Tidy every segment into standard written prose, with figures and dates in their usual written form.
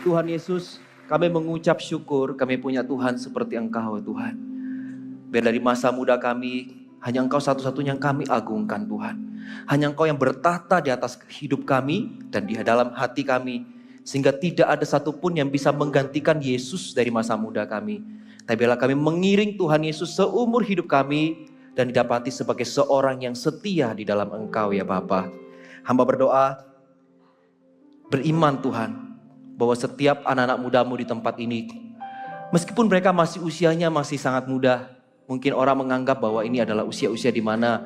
Tuhan Yesus, kami mengucap syukur kami punya Tuhan seperti Engkau Tuhan. Biar dari masa muda kami, hanya Engkau satu-satunya yang kami agungkan Tuhan. Hanya Engkau yang bertahta di atas hidup kami dan di dalam hati kami. Sehingga tidak ada satupun yang bisa menggantikan Yesus dari masa muda kami. Tapi biarlah kami mengiring Tuhan Yesus seumur hidup kami dan didapati sebagai seorang yang setia di dalam Engkau ya Bapa. Hamba berdoa, beriman Tuhan, bahwa setiap anak-anak mudamu di tempat ini, meskipun mereka masih usianya masih sangat muda, mungkin orang menganggap bahwa ini adalah usia-usia di mana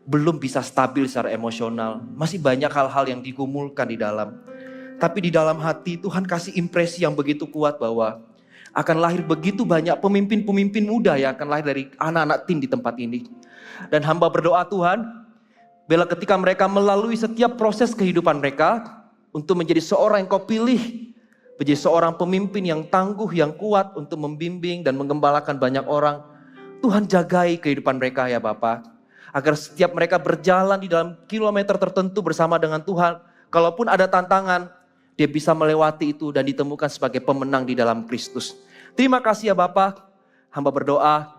belum bisa stabil secara emosional, masih banyak hal-hal yang digumulkan di dalam. Tapi di dalam hati Tuhan kasih impresi yang begitu kuat bahwa akan lahir begitu banyak pemimpin-pemimpin muda yang akan lahir dari anak-anak tim di tempat ini. Dan hamba berdoa Tuhan, bila ketika mereka melalui setiap proses kehidupan mereka, untuk menjadi seorang yang Kau pilih, menjadi seorang pemimpin yang tangguh, yang kuat untuk membimbing dan menggembalakan banyak orang. Tuhan jagai kehidupan mereka ya Bapa. Agar setiap mereka berjalan di dalam kilometer tertentu bersama dengan Tuhan. Kalaupun ada tantangan, dia bisa melewati itu dan ditemukan sebagai pemenang di dalam Kristus. Terima kasih ya Bapa. Hamba berdoa,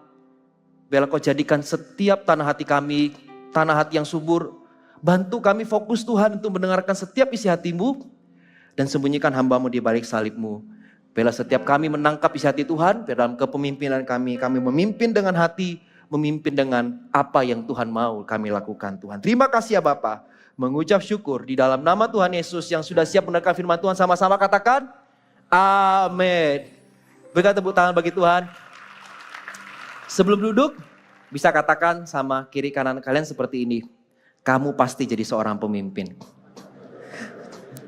biarlah Kau jadikan setiap tanah hati kami, tanah hati yang subur. Bantu kami fokus Tuhan untuk mendengarkan setiap isi hati-Mu. Dan sembunyikan hamba-Mu di balik salib-Mu. Biarlah setiap kami menangkap isi hati Tuhan, biar dalam kepemimpinan kami memimpin dengan hati, memimpin dengan apa yang Tuhan mau kami lakukan Tuhan. Terima kasih ya Bapa. Mengucap syukur di dalam nama Tuhan Yesus yang sudah siap mendengarkan firman Tuhan, sama-sama katakan, amin. Berikan tepuk tangan bagi Tuhan. Sebelum duduk, bisa katakan sama kiri kanan kalian seperti ini. Kamu pasti jadi seorang pemimpin.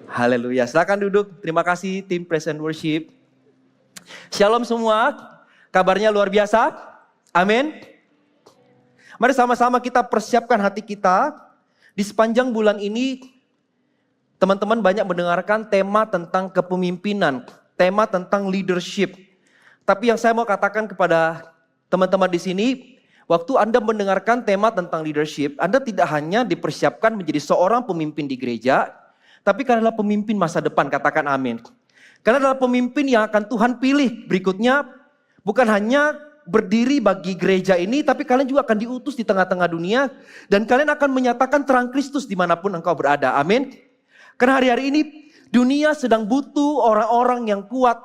Haleluya. Silakan duduk. Terima kasih tim Praise and Worship. Shalom semua. Kabarnya luar biasa. Amin. Mari sama-sama kita persiapkan hati kita. Di sepanjang bulan ini, teman-teman banyak mendengarkan tema tentang kepemimpinan. Tema tentang leadership. Tapi yang saya mau katakan kepada teman-teman di sini, waktu Anda mendengarkan tema tentang leadership, Anda tidak hanya dipersiapkan menjadi seorang pemimpin di gereja, tapi karena adalah pemimpin masa depan, katakan amin. Karena adalah pemimpin yang akan Tuhan pilih berikutnya, bukan hanya berdiri bagi gereja ini, tapi kalian juga akan diutus di tengah-tengah dunia, dan kalian akan menyatakan terang Kristus dimanapun engkau berada, amin. Karena hari-hari ini dunia sedang butuh orang-orang yang kuat.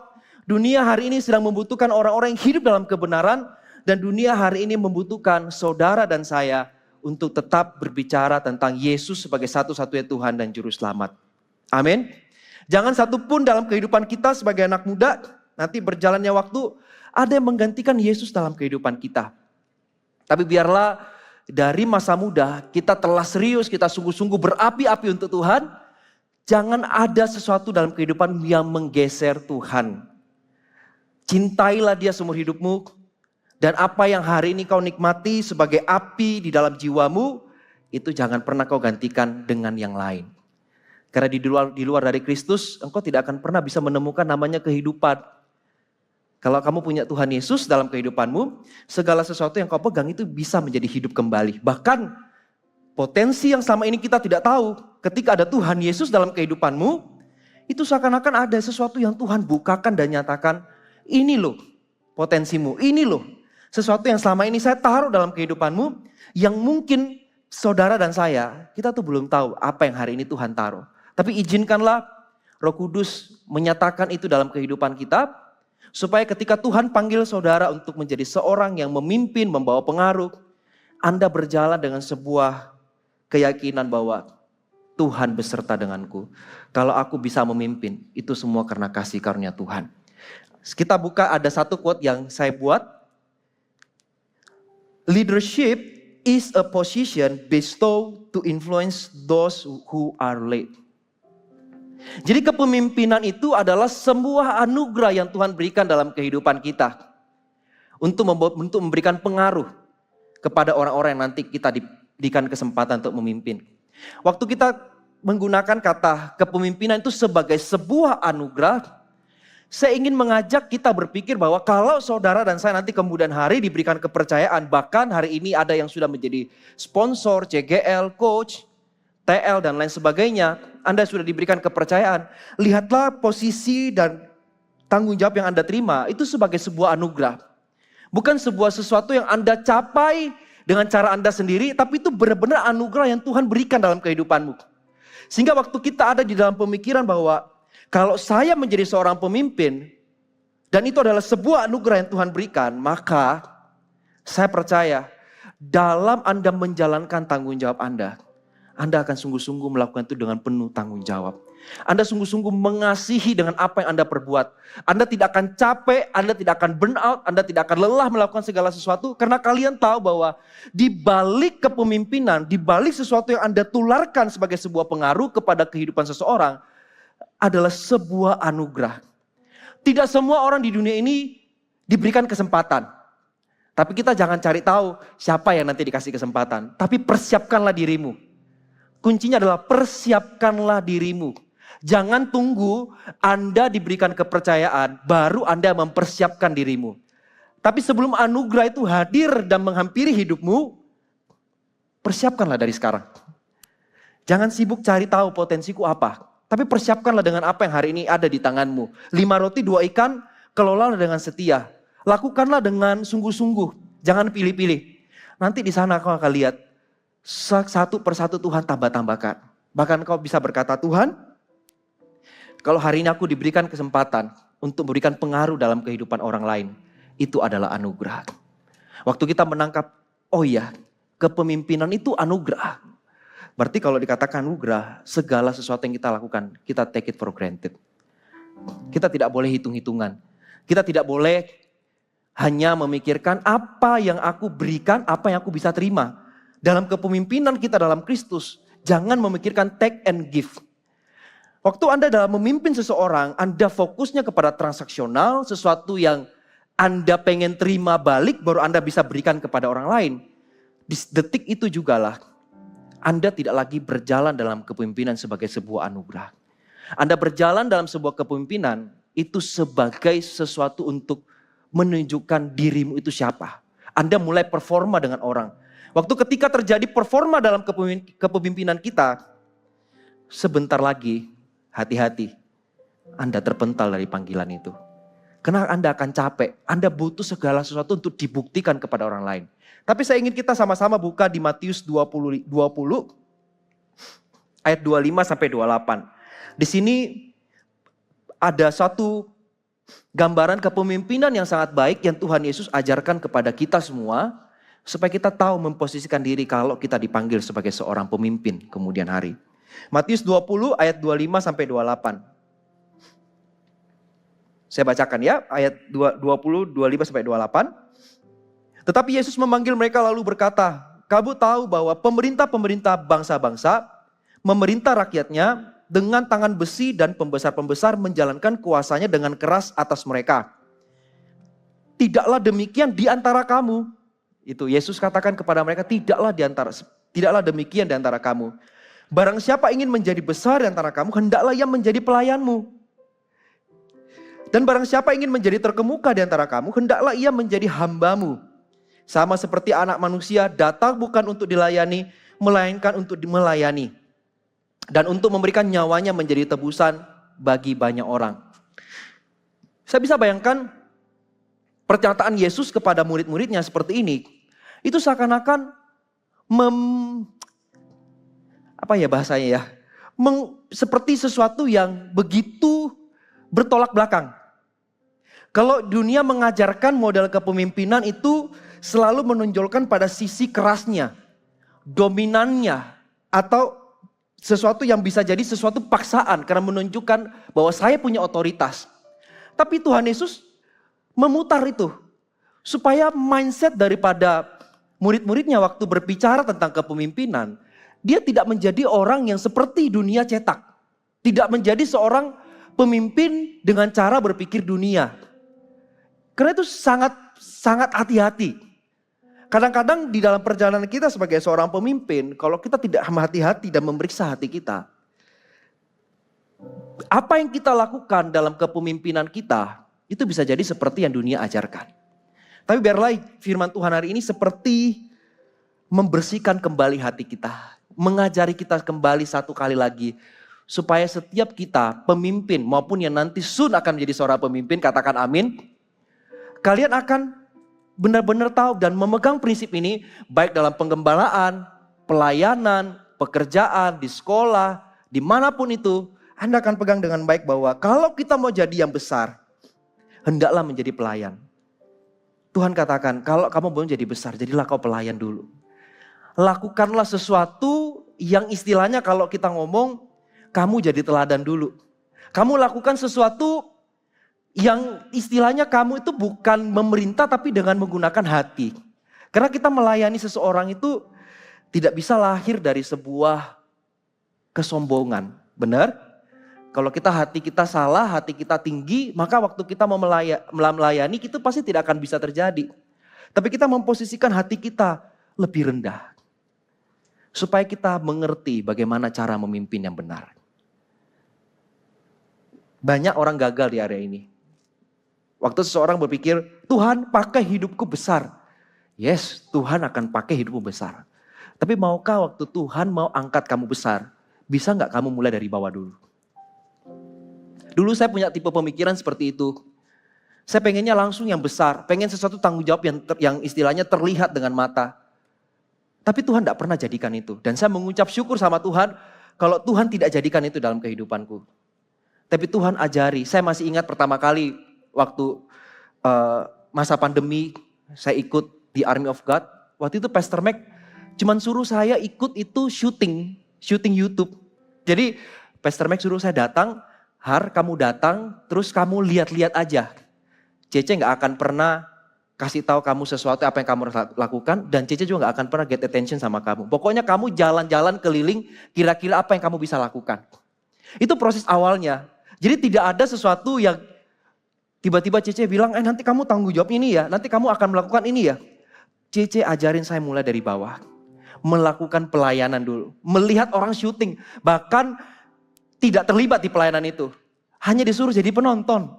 Dunia hari ini sedang membutuhkan orang-orang yang hidup dalam kebenaran, dan dunia hari ini membutuhkan saudara dan saya untuk tetap berbicara tentang Yesus sebagai satu-satunya Tuhan dan Juru Selamat. Amin. Jangan satupun dalam kehidupan kita sebagai anak muda, nanti berjalannya waktu, ada yang menggantikan Yesus dalam kehidupan kita. Tapi biarlah dari masa muda, kita telah serius, kita sungguh-sungguh berapi-api untuk Tuhan. Jangan ada sesuatu dalam kehidupan yang menggeser Tuhan. Cintailah Dia seumur hidupmu. Dan apa yang hari ini kau nikmati sebagai api di dalam jiwamu, itu jangan pernah kau gantikan dengan yang lain. Karena di luar dari Kristus, engkau tidak akan pernah bisa menemukan namanya kehidupan. Kalau kamu punya Tuhan Yesus dalam kehidupanmu, segala sesuatu yang kau pegang itu bisa menjadi hidup kembali. Bahkan potensi yang selama ini kita tidak tahu, ketika ada Tuhan Yesus dalam kehidupanmu, itu seakan-akan ada sesuatu yang Tuhan bukakan dan nyatakan, ini loh potensimu, ini loh sesuatu yang selama ini saya taruh dalam kehidupanmu, yang mungkin saudara dan saya, kita tuh belum tahu apa yang hari ini Tuhan taruh. Tapi izinkanlah Roh Kudus menyatakan itu dalam kehidupan kita, supaya ketika Tuhan panggil saudara untuk menjadi seorang yang memimpin, membawa pengaruh, Anda berjalan dengan sebuah keyakinan bahwa Tuhan beserta denganku. Kalau aku bisa memimpin, itu semua karena kasih karunia Tuhan. Kita buka, ada satu quote yang saya buat. Leadership is a position bestowed to influence those who are led. Jadi kepemimpinan itu adalah sebuah anugerah yang Tuhan berikan dalam kehidupan kita. Untuk memberikan pengaruh kepada orang-orang yang nanti kita diberikan kesempatan untuk memimpin. Waktu kita menggunakan kata kepemimpinan itu sebagai sebuah anugerah, saya ingin mengajak kita berpikir bahwa kalau saudara dan saya nanti kemudian hari diberikan kepercayaan, bahkan hari ini ada yang sudah menjadi sponsor, CGL, coach, TL dan lain sebagainya, Anda sudah diberikan kepercayaan. Lihatlah posisi dan tanggung jawab yang Anda terima itu sebagai sebuah anugerah. Bukan sebuah sesuatu yang Anda capai dengan cara Anda sendiri, tapi itu benar-benar anugerah yang Tuhan berikan dalam kehidupanmu. Sehingga waktu kita ada di dalam pemikiran bahwa kalau saya menjadi seorang pemimpin, dan itu adalah sebuah anugerah yang Tuhan berikan, maka saya percaya dalam Anda menjalankan tanggung jawab Anda akan sungguh-sungguh melakukan itu dengan penuh tanggung jawab. Anda sungguh-sungguh mengasihi dengan apa yang Anda perbuat. Anda tidak akan capek, Anda tidak akan burn out, Anda tidak akan lelah melakukan segala sesuatu. Karena kalian tahu bahwa di balik kepemimpinan, di balik sesuatu yang Anda tularkan sebagai sebuah pengaruh kepada kehidupan seseorang adalah sebuah anugerah. Tidak semua orang di dunia ini diberikan kesempatan. Tapi kita jangan cari tahu siapa yang nanti dikasih kesempatan. Tapi persiapkanlah dirimu. Kuncinya adalah persiapkanlah dirimu. Jangan tunggu Anda diberikan kepercayaan, baru Anda mempersiapkan dirimu. Tapi sebelum anugerah itu hadir dan menghampiri hidupmu, persiapkanlah dari sekarang. Jangan sibuk cari tahu potensiku apa. Tapi persiapkanlah dengan apa yang hari ini ada di tanganmu. 5 roti 2 ikan, kelolalah dengan setia. Lakukanlah dengan sungguh-sungguh. Jangan pilih-pilih. Nanti di sana kau akan lihat, satu persatu Tuhan tambah-tambahkan. Bahkan kau bisa berkata, Tuhan, kalau hari ini aku diberikan kesempatan untuk memberikan pengaruh dalam kehidupan orang lain, itu adalah anugerah. Waktu kita menangkap, oh iya, kepemimpinan itu anugerah. Berarti kalau dikatakan anugerah, segala sesuatu yang kita lakukan, kita take it for granted. Kita tidak boleh hitung-hitungan. Kita tidak boleh hanya memikirkan apa yang aku berikan, apa yang aku bisa terima. Dalam kepemimpinan kita dalam Kristus, jangan memikirkan take and give. Waktu Anda dalam memimpin seseorang, Anda fokusnya kepada transaksional, sesuatu yang Anda pengen terima balik, baru Anda bisa berikan kepada orang lain. Di detik itu jugalah, Anda tidak lagi berjalan dalam kepemimpinan sebagai sebuah anugerah. Anda berjalan dalam sebuah kepemimpinan, itu sebagai sesuatu untuk menunjukkan dirimu itu siapa. Anda mulai performa dengan orang. Waktu ketika terjadi performa dalam kepemimpinan kita, sebentar lagi, hati-hati, Anda terpental dari panggilan itu. Karena Anda akan capek, Anda butuh segala sesuatu untuk dibuktikan kepada orang lain. Tapi saya ingin kita sama-sama buka di Matius 20 ayat 25 sampai 28. Di sini ada satu gambaran kepemimpinan yang sangat baik yang Tuhan Yesus ajarkan kepada kita semua, supaya kita tahu memposisikan diri kalau kita dipanggil sebagai seorang pemimpin kemudian hari. Matius 20 ayat 25 sampai 28. Saya bacakan ya, ayat 20, 25 sampai 28. Tetapi Yesus memanggil mereka lalu berkata, kamu tahu bahwa pemerintah-pemerintah bangsa-bangsa memerintah rakyatnya dengan tangan besi dan pembesar-pembesar menjalankan kuasanya dengan keras atas mereka. Tidaklah demikian di antara kamu. Itu Yesus katakan kepada mereka, tidaklah demikian di antara kamu. Barang siapa ingin menjadi besar di antara kamu, hendaklah ia menjadi pelayanmu. Dan barang siapa ingin menjadi terkemuka di antara kamu, hendaklah ia menjadi hambamu. Sama seperti anak manusia datang bukan untuk dilayani, melainkan untuk melayani. Dan untuk memberikan nyawanya menjadi tebusan bagi banyak orang. Saya bisa bayangkan pernyataan Yesus kepada murid-muridnya seperti ini. Itu seakan-akan seperti sesuatu yang begitu bertolak belakang. Kalau dunia mengajarkan model kepemimpinan itu selalu menonjolkan pada sisi kerasnya, dominannya, atau sesuatu yang bisa jadi sesuatu paksaan karena menunjukkan bahwa saya punya otoritas. Tapi Tuhan Yesus memutar itu supaya mindset daripada murid-muridnya waktu berbicara tentang kepemimpinan, dia tidak menjadi orang yang seperti dunia cetak. Tidak menjadi seorang pemimpin dengan cara berpikir dunia. Karena itu sangat hati-hati. Kadang-kadang di dalam perjalanan kita sebagai seorang pemimpin, kalau kita tidak hati-hati dan memeriksa hati kita, apa yang kita lakukan dalam kepemimpinan kita, itu bisa jadi seperti yang dunia ajarkan. Tapi biarlah firman Tuhan hari ini seperti membersihkan kembali hati kita. Mengajari kita kembali satu kali lagi. supaya setiap kita, pemimpin maupun yang nanti soon akan menjadi seorang pemimpin, katakan amin. Kalian akan benar-benar tahu dan memegang prinsip ini baik dalam penggembalaan, pelayanan, pekerjaan, di sekolah, dimanapun itu. Anda akan pegang dengan baik bahwa kalau kita mau jadi yang besar, hendaklah menjadi pelayan. Tuhan katakan, kalau kamu mau jadi besar, jadilah kau pelayan dulu. Lakukanlah sesuatu yang istilahnya kalau kita ngomong, kamu jadi teladan dulu. Kamu lakukan sesuatu yang istilahnya kamu itu bukan memerintah tapi dengan menggunakan hati. Karena kita melayani seseorang itu tidak bisa lahir dari sebuah kesombongan. Benar? Kalau hati kita salah, hati kita tinggi, maka waktu kita mau melayani itu pasti tidak akan bisa terjadi. Tapi kita memposisikan hati kita lebih rendah. Supaya kita mengerti bagaimana cara memimpin yang benar. Banyak orang gagal di area ini. Waktu seseorang berpikir, Tuhan pakai hidupku besar. Yes, Tuhan akan pakai hidupmu besar. Tapi maukah waktu Tuhan mau angkat kamu besar, bisa gak kamu mulai dari bawah dulu? Dulu saya punya tipe pemikiran seperti itu. Saya pengennya langsung yang besar, pengen sesuatu tanggung jawab yang istilahnya terlihat dengan mata. Tapi Tuhan gak pernah jadikan itu. Dan saya mengucap syukur sama Tuhan, kalau Tuhan tidak jadikan itu dalam kehidupanku. Tapi Tuhan ajari, saya masih ingat pertama kali waktu masa pandemi, saya ikut di Army of God. Waktu itu Pastor Mac cuman suruh saya ikut itu syuting YouTube. Jadi Pastor Mac suruh saya datang, Har kamu datang, terus kamu lihat-lihat aja. Cece gak akan pernah kasih tahu kamu sesuatu apa yang kamu lakukan, dan Cece juga gak akan pernah get attention sama kamu. Pokoknya kamu jalan-jalan keliling, kira-kira apa yang kamu bisa lakukan. Itu proses awalnya. Jadi tidak ada sesuatu yang tiba-tiba Cece bilang, nanti kamu tanggung jawab ini ya, nanti kamu akan melakukan ini ya. Cece ajarin saya mulai dari bawah. Melakukan pelayanan dulu. Melihat orang syuting. Bahkan tidak terlibat di pelayanan itu. Hanya disuruh jadi penonton.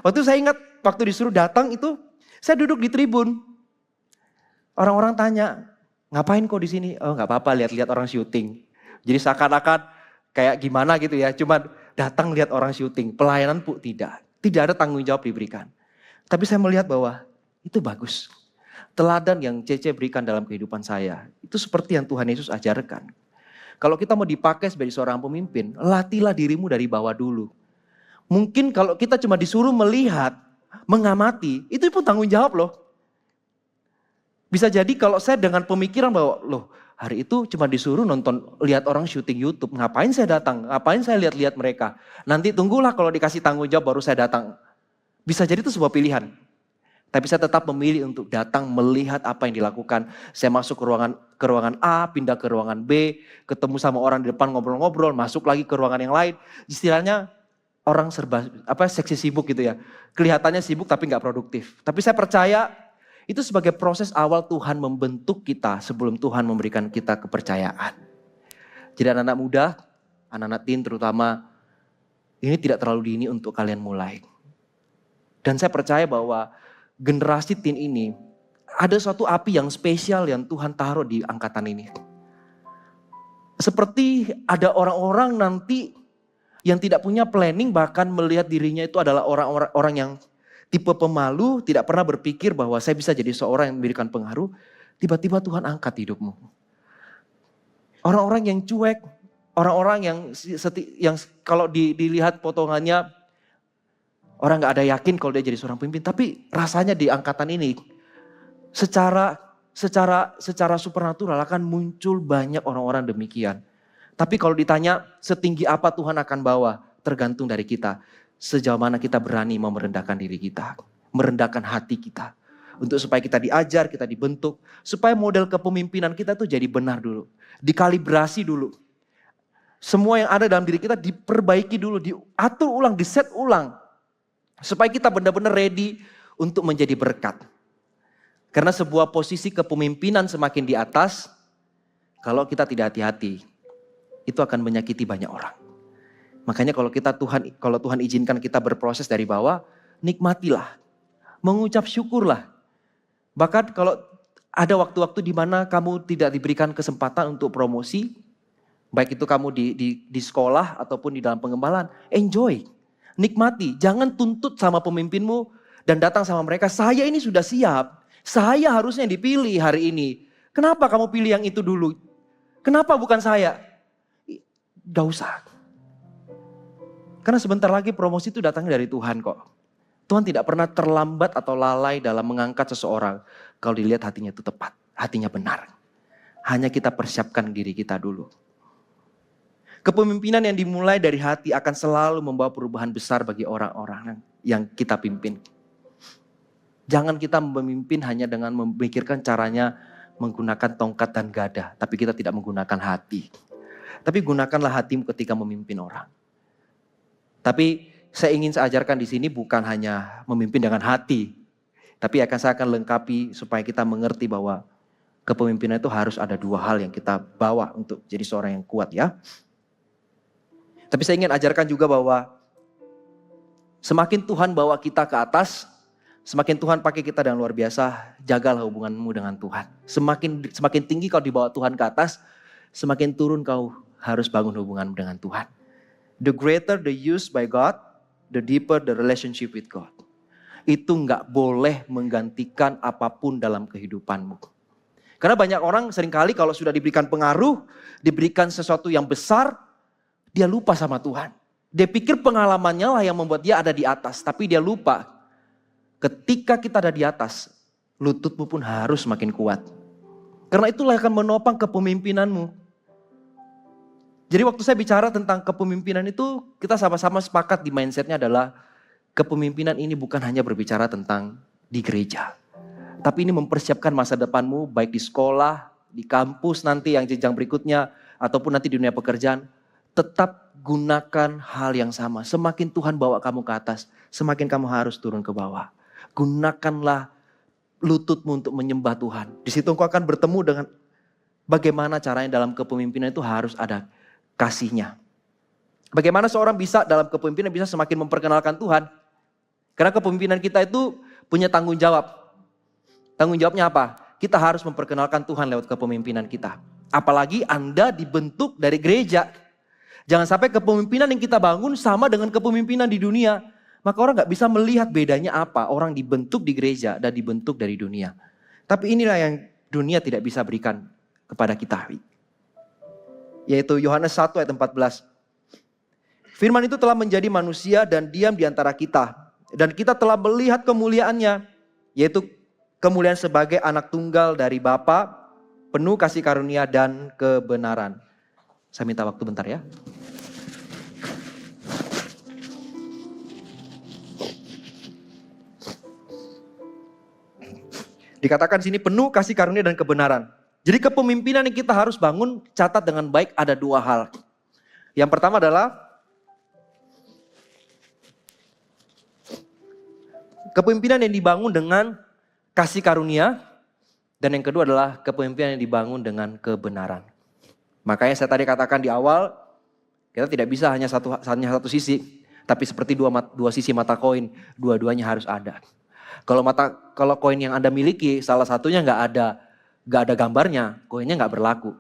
Waktu saya ingat, waktu disuruh datang itu, saya duduk di tribun. Orang-orang tanya, ngapain kok di sini? Oh gak apa-apa, lihat-lihat orang syuting. Jadi seakan-akan kayak gimana gitu ya, cuma datang lihat orang syuting. Pelayanan pun tidak. Tidak ada tanggung jawab diberikan. Tapi saya melihat bahwa itu bagus. Teladan yang Cece berikan dalam kehidupan saya. Itu seperti yang Tuhan Yesus ajarkan. Kalau kita mau dipakai sebagai seorang pemimpin, latihlah dirimu dari bawah dulu. Mungkin kalau kita cuma disuruh melihat, mengamati, itu pun tanggung jawab loh. Bisa jadi kalau saya dengan pemikiran bahwa, loh hari itu cuma disuruh nonton, lihat orang syuting YouTube. Ngapain saya datang? Ngapain saya lihat-lihat mereka? Nanti tunggulah kalau dikasih tanggung jawab baru saya datang. Bisa jadi itu sebuah pilihan. Tapi saya tetap memilih untuk datang melihat apa yang dilakukan. Saya masuk ke ruangan A, pindah ke ruangan B, ketemu sama orang di depan ngobrol-ngobrol, masuk lagi ke ruangan yang lain. Istilahnya orang serba seksi sibuk gitu ya. Kelihatannya sibuk tapi gak produktif. Tapi saya percaya itu sebagai proses awal Tuhan membentuk kita sebelum Tuhan memberikan kita kepercayaan. Jadi anak-anak muda, anak-anak teen terutama, ini tidak terlalu dini untuk kalian mulai. Dan saya percaya bahwa generasi teen ini ada suatu api yang spesial yang Tuhan taruh di angkatan ini. Seperti ada orang-orang nanti yang tidak punya planning, bahkan melihat dirinya itu adalah orang-orang yang tipe pemalu, tidak pernah berpikir bahwa saya bisa jadi seorang yang memberikan pengaruh. Tiba-tiba Tuhan angkat hidupmu. Orang-orang yang cuek, orang-orang yang kalau dilihat potongannya, orang gak ada yakin kalau dia jadi seorang pemimpin. Tapi rasanya di angkatan ini, secara supernatural akan muncul banyak orang-orang demikian. Tapi kalau ditanya setinggi apa Tuhan akan bawa, tergantung dari kita. Sejauh mana kita berani mau merendahkan diri kita. Merendahkan hati kita. Untuk supaya kita diajar, kita dibentuk. Supaya model kepemimpinan kita tuh jadi benar dulu. Dikalibrasi dulu. Semua yang ada dalam diri kita diperbaiki dulu. Diatur ulang, diset ulang. Supaya kita benar-benar ready untuk menjadi berkat. Karena sebuah posisi kepemimpinan semakin di atas. Kalau kita tidak hati-hati. Itu akan menyakiti banyak orang. Makanya kalau Tuhan izinkan kita berproses dari bawah, nikmatilah, mengucap syukurlah. Bahkan kalau ada waktu-waktu di mana kamu tidak diberikan kesempatan untuk promosi, Baik itu kamu di sekolah ataupun di dalam pengembalaan. Enjoy, nikmati. Jangan tuntut sama pemimpinmu dan datang sama mereka. Saya ini sudah siap. Saya harusnya dipilih hari ini. Kenapa kamu pilih yang itu dulu? Kenapa bukan saya? Gak usah. Karena sebentar lagi promosi itu datangnya dari Tuhan kok. Tuhan tidak pernah terlambat atau lalai dalam mengangkat seseorang. Kalau dilihat hatinya itu tepat, hatinya benar. Hanya kita persiapkan diri kita dulu. Kepemimpinan yang dimulai dari hati akan selalu membawa perubahan besar bagi orang-orang yang kita pimpin. Jangan kita memimpin hanya dengan memikirkan caranya menggunakan tongkat dan gada. Tapi kita tidak menggunakan hati. Tapi gunakanlah hatimu ketika memimpin orang. Tapi saya ingin ajarkan di sini bukan hanya memimpin dengan hati. Tapi saya akan lengkapi supaya kita mengerti bahwa kepemimpinan itu harus ada dua hal yang kita bawa untuk jadi seorang yang kuat ya. Tapi saya ingin ajarkan juga bahwa semakin Tuhan bawa kita ke atas, semakin Tuhan pakai kita dengan luar biasa, jagalah hubunganmu dengan Tuhan. Semakin tinggi kau dibawa Tuhan ke atas, semakin turun kau harus bangun hubungan dengan Tuhan. The greater the use by God, the deeper the relationship with God. Itu nggak boleh menggantikan apapun dalam kehidupanmu. Karena banyak orang seringkali kalau sudah diberikan pengaruh, diberikan sesuatu yang besar, dia lupa sama Tuhan. Dia pikir pengalamannya lah yang membuat dia ada di atas. Tapi dia lupa ketika kita ada di atas, lututmu pun harus makin kuat. Karena itulah yang akan menopang kepemimpinanmu. Jadi waktu saya bicara tentang kepemimpinan itu, kita sama-sama sepakat di mindsetnya adalah kepemimpinan ini bukan hanya berbicara tentang di gereja. Tapi ini mempersiapkan masa depanmu baik di sekolah, di kampus nanti yang jenjang berikutnya, ataupun nanti di dunia pekerjaan. Tetap gunakan hal yang sama. Semakin Tuhan bawa kamu ke atas, semakin kamu harus turun ke bawah. Gunakanlah lututmu untuk menyembah Tuhan. Di situ engkau akan bertemu dengan bagaimana caranya dalam kepemimpinan itu harus ada kasihnya. Bagaimana seorang bisa dalam kepemimpinan bisa semakin memperkenalkan Tuhan. Karena kepemimpinan kita itu punya tanggung jawab. Tanggung jawabnya apa? Kita harus memperkenalkan Tuhan lewat kepemimpinan kita. Apalagi Anda dibentuk dari gereja. Jangan sampai kepemimpinan yang kita bangun sama dengan kepemimpinan di dunia. Maka orang gak bisa melihat bedanya apa. Orang dibentuk di gereja dan dibentuk dari dunia. Tapi inilah yang dunia tidak bisa berikan kepada kita. Yaitu Yohanes 1 ayat 14. Firman itu telah menjadi manusia dan diam di antara kita. Dan kita telah melihat kemuliaannya. Yaitu kemuliaan sebagai anak tunggal dari Bapa, penuh kasih karunia dan kebenaran. Saya minta waktu bentar ya. Dikatakan sini penuh kasih karunia dan kebenaran. Jadi kepemimpinan yang kita harus bangun, catat dengan baik ada dua hal. Yang pertama adalah kepemimpinan yang dibangun dengan kasih karunia. Dan yang kedua adalah kepemimpinan yang dibangun dengan kebenaran. Makanya saya tadi katakan di awal, kita tidak bisa hanya satu sisi. Tapi seperti dua sisi mata koin, dua-duanya harus ada. Kalau koin yang Anda miliki, salah satunya nggak ada gambarnya, koinnya nggak berlaku.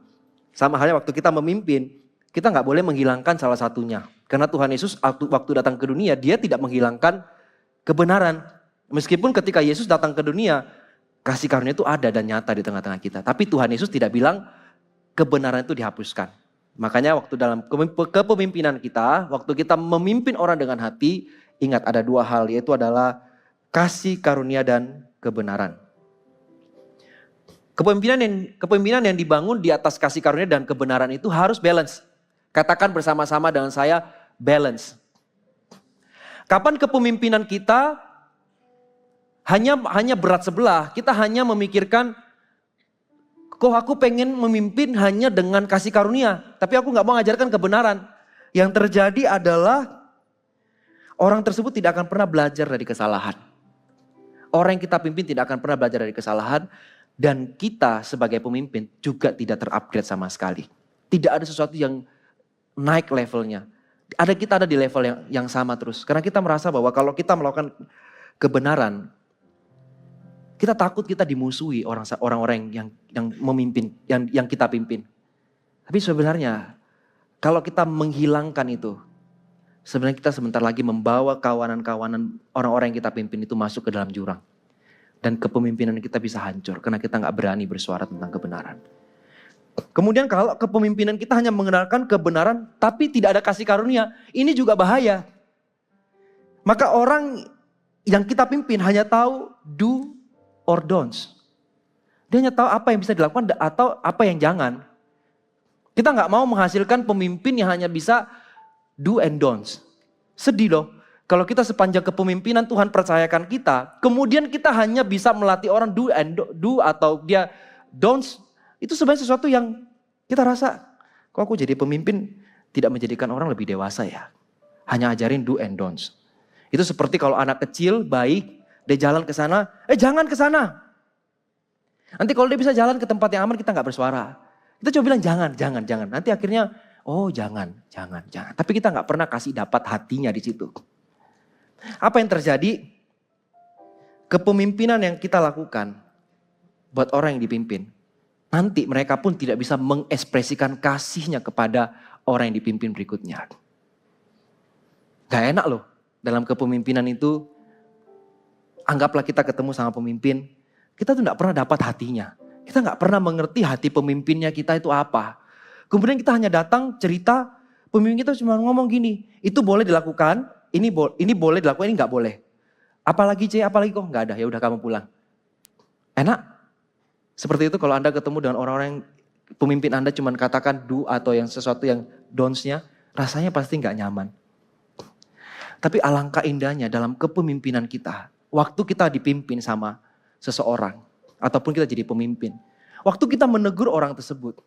Sama halnya waktu kita memimpin, kita nggak boleh menghilangkan salah satunya. Karena Tuhan Yesus waktu datang ke dunia, dia tidak menghilangkan kebenaran. Meskipun ketika Yesus datang ke dunia, kasih karunia itu ada dan nyata di tengah-tengah kita. Tapi Tuhan Yesus tidak bilang kebenaran itu dihapuskan. Makanya waktu dalam kepemimpinan kita, waktu kita memimpin orang dengan hati, ingat ada dua hal, yaitu adalah kasih karunia dan kebenaran. Kepemimpinan yang dibangun di atas kasih karunia dan kebenaran itu harus balance. Katakan bersama-sama dengan saya, balance. Kapan kepemimpinan kita hanya berat sebelah, kita hanya memikirkan, kok aku pengen memimpin hanya dengan kasih karunia, tapi aku gak mau mengajarkan kebenaran. Yang terjadi adalah orang tersebut tidak akan pernah belajar dari kesalahan. Orang yang kita pimpin tidak akan pernah belajar dari kesalahan. Dan kita sebagai pemimpin juga tidak terupgrade sama sekali. Tidak ada sesuatu yang naik levelnya. Kita ada di level yang sama terus. Karena kita merasa bahwa kalau kita melakukan kebenaran, kita takut kita dimusuhi orang-orang yang memimpin, yang kita pimpin. Tapi sebenarnya Kalau kita menghilangkan itu, sebenarnya kita sebentar lagi membawa kawanan-kawanan orang-orang yang kita pimpin itu masuk ke dalam jurang. Dan kepemimpinan kita bisa hancur karena kita gak berani bersuara tentang kebenaran. Kemudian kalau kepemimpinan kita hanya mengenalkan kebenaran tapi tidak ada kasih karunia, ini juga bahaya. Maka orang yang kita pimpin hanya tahu do or don'ts. Dia hanya tahu apa yang bisa dilakukan atau apa yang jangan. Kita gak mau menghasilkan pemimpin yang hanya bisa do and don'ts. Sedih loh. Kalau kita sepanjang kepemimpinan Tuhan percayakan kita, kemudian kita hanya bisa melatih orang do atau dia don'ts. Itu sebenarnya sesuatu yang kita rasa, kok aku jadi pemimpin tidak menjadikan orang lebih dewasa ya. Hanya ajarin do and don'ts. Itu seperti kalau anak kecil baik, dia jalan ke sana, jangan ke sana. Nanti kalau dia bisa jalan ke tempat yang aman kita gak bersuara. Kita coba bilang jangan. Nanti akhirnya, jangan. Tapi kita gak pernah kasih dapat hatinya di situ. Apa yang terjadi? Kepemimpinan yang kita lakukan buat orang yang dipimpin. Nanti mereka pun tidak bisa mengekspresikan kasihnya kepada orang yang dipimpin berikutnya. Gak enak loh. Dalam kepemimpinan itu, anggaplah kita ketemu sama pemimpin. Kita tuh gak pernah dapat hatinya. Kita gak pernah mengerti hati pemimpinnya kita itu apa. Kemudian kita hanya datang cerita, pemimpin kita cuma ngomong gini, itu boleh dilakukan, ini boleh dilakukan, ini gak boleh. Apalagi apalagi kok gak ada, ya udah kamu pulang. Enak? Seperti itu kalau Anda ketemu dengan orang-orang yang pemimpin Anda cuma katakan do atau yang sesuatu yang don'ts-nya, rasanya pasti gak nyaman. Tapi alangkah indahnya dalam kepemimpinan kita, waktu kita dipimpin sama seseorang, ataupun kita jadi pemimpin. Waktu kita menegur orang tersebut,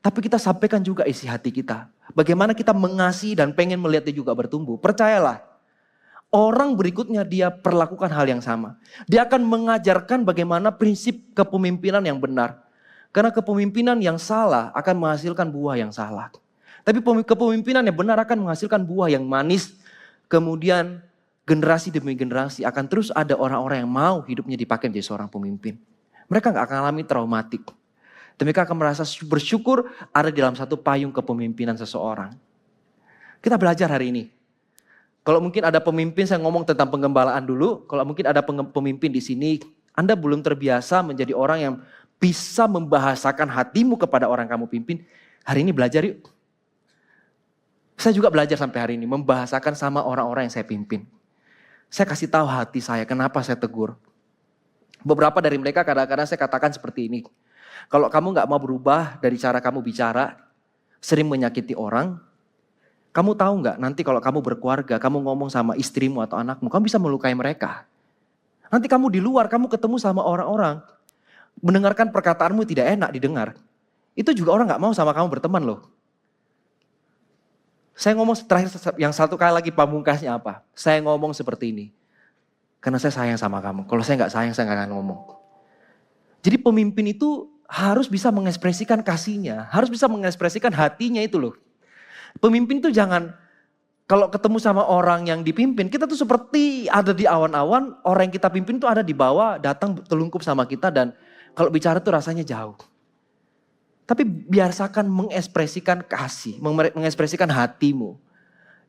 tapi kita sampaikan juga isi hati kita. Bagaimana kita mengasihi dan pengen melihat dia juga bertumbuh. Percayalah, orang berikutnya dia perlakukan hal yang sama. Dia akan mengajarkan bagaimana prinsip kepemimpinan yang benar. Karena kepemimpinan yang salah akan menghasilkan buah yang salah. Tapi kepemimpinan yang benar akan menghasilkan buah yang manis. Kemudian generasi demi generasi akan terus ada orang-orang yang mau hidupnya dipakai menjadi seorang pemimpin. Mereka gak akan alami traumatik. Dan mereka akan merasa bersyukur ada di dalam satu payung kepemimpinan seseorang. Kita belajar hari ini. Kalau mungkin ada pemimpin, saya ngomong tentang penggembalaan dulu. Kalau mungkin ada pemimpin di sini, Anda belum terbiasa menjadi orang yang bisa membahasakan hatimu kepada orang kamu pimpin. Hari ini belajar yuk. Saya juga belajar sampai hari ini, membahasakan sama orang-orang yang saya pimpin. Saya kasih tahu hati saya, kenapa saya tegur. Beberapa dari mereka kadang-kadang saya katakan seperti ini. Kalau kamu gak mau berubah dari cara kamu bicara, sering menyakiti orang, kamu tahu gak nanti kalau kamu berkeluarga, kamu ngomong sama istrimu atau anakmu, kamu bisa melukai mereka. Nanti kamu di luar, kamu ketemu sama orang-orang, mendengarkan perkataanmu tidak enak didengar. Itu juga orang gak mau sama kamu berteman loh. Saya ngomong terakhir yang satu kali lagi pamungkasnya apa? Saya ngomong seperti ini. Karena saya sayang sama kamu. Kalau saya gak sayang, saya gak akan ngomong. Jadi pemimpin itu harus bisa mengekspresikan kasihnya. Harus bisa mengekspresikan hatinya itu loh. Pemimpin itu jangan, kalau ketemu sama orang yang dipimpin, kita tuh seperti ada di awan-awan, orang yang kita pimpin tuh ada di bawah, datang telungkup sama kita dan kalau bicara tuh rasanya jauh. Tapi biasakan mengekspresikan kasih, mengekspresikan hatimu.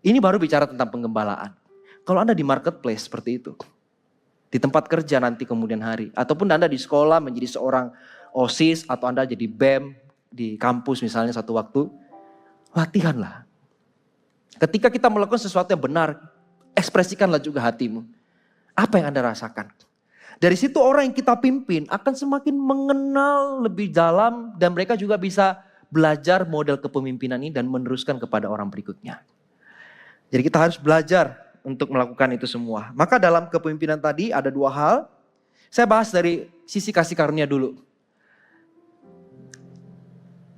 Ini baru bicara tentang penggembalaan. Kalau Anda di marketplace seperti itu, di tempat kerja nanti kemudian hari, ataupun Anda di sekolah menjadi seorang OSIS, atau Anda jadi BEM di kampus misalnya satu waktu, latihanlah. Ketika kita melakukan sesuatu yang benar, ekspresikanlah juga hatimu. Apa yang Anda rasakan? Dari situ orang yang kita pimpin akan semakin mengenal lebih dalam dan mereka juga bisa belajar model kepemimpinan ini dan meneruskan kepada orang berikutnya. Jadi kita harus belajar untuk melakukan itu semua. Maka dalam kepemimpinan tadi ada dua hal. Saya bahas dari sisi kasih karunia dulu.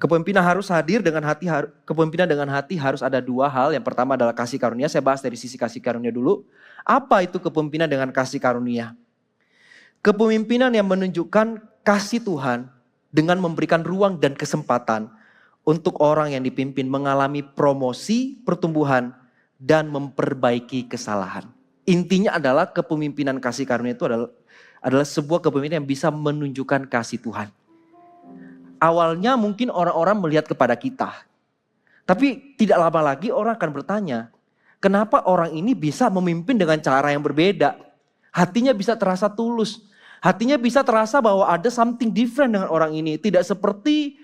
Kepemimpinan harus hadir dengan hati, kepemimpinan dengan hati harus ada dua hal. Yang pertama adalah kasih karunia. Saya bahas dari sisi kasih karunia dulu. Apa itu kepemimpinan dengan kasih karunia? Kepemimpinan yang menunjukkan kasih Tuhan dengan memberikan ruang dan kesempatan untuk orang yang dipimpin mengalami promosi, pertumbuhan, dan memperbaiki kesalahan. Intinya adalah kepemimpinan kasih karunia itu adalah sebuah kepemimpinan yang bisa menunjukkan kasih Tuhan. Awalnya mungkin orang-orang melihat kepada kita. Tapi tidak lama lagi orang akan bertanya, kenapa orang ini bisa memimpin dengan cara yang berbeda? Hatinya bisa terasa tulus. Hatinya bisa terasa bahwa ada something different dengan orang ini. Tidak seperti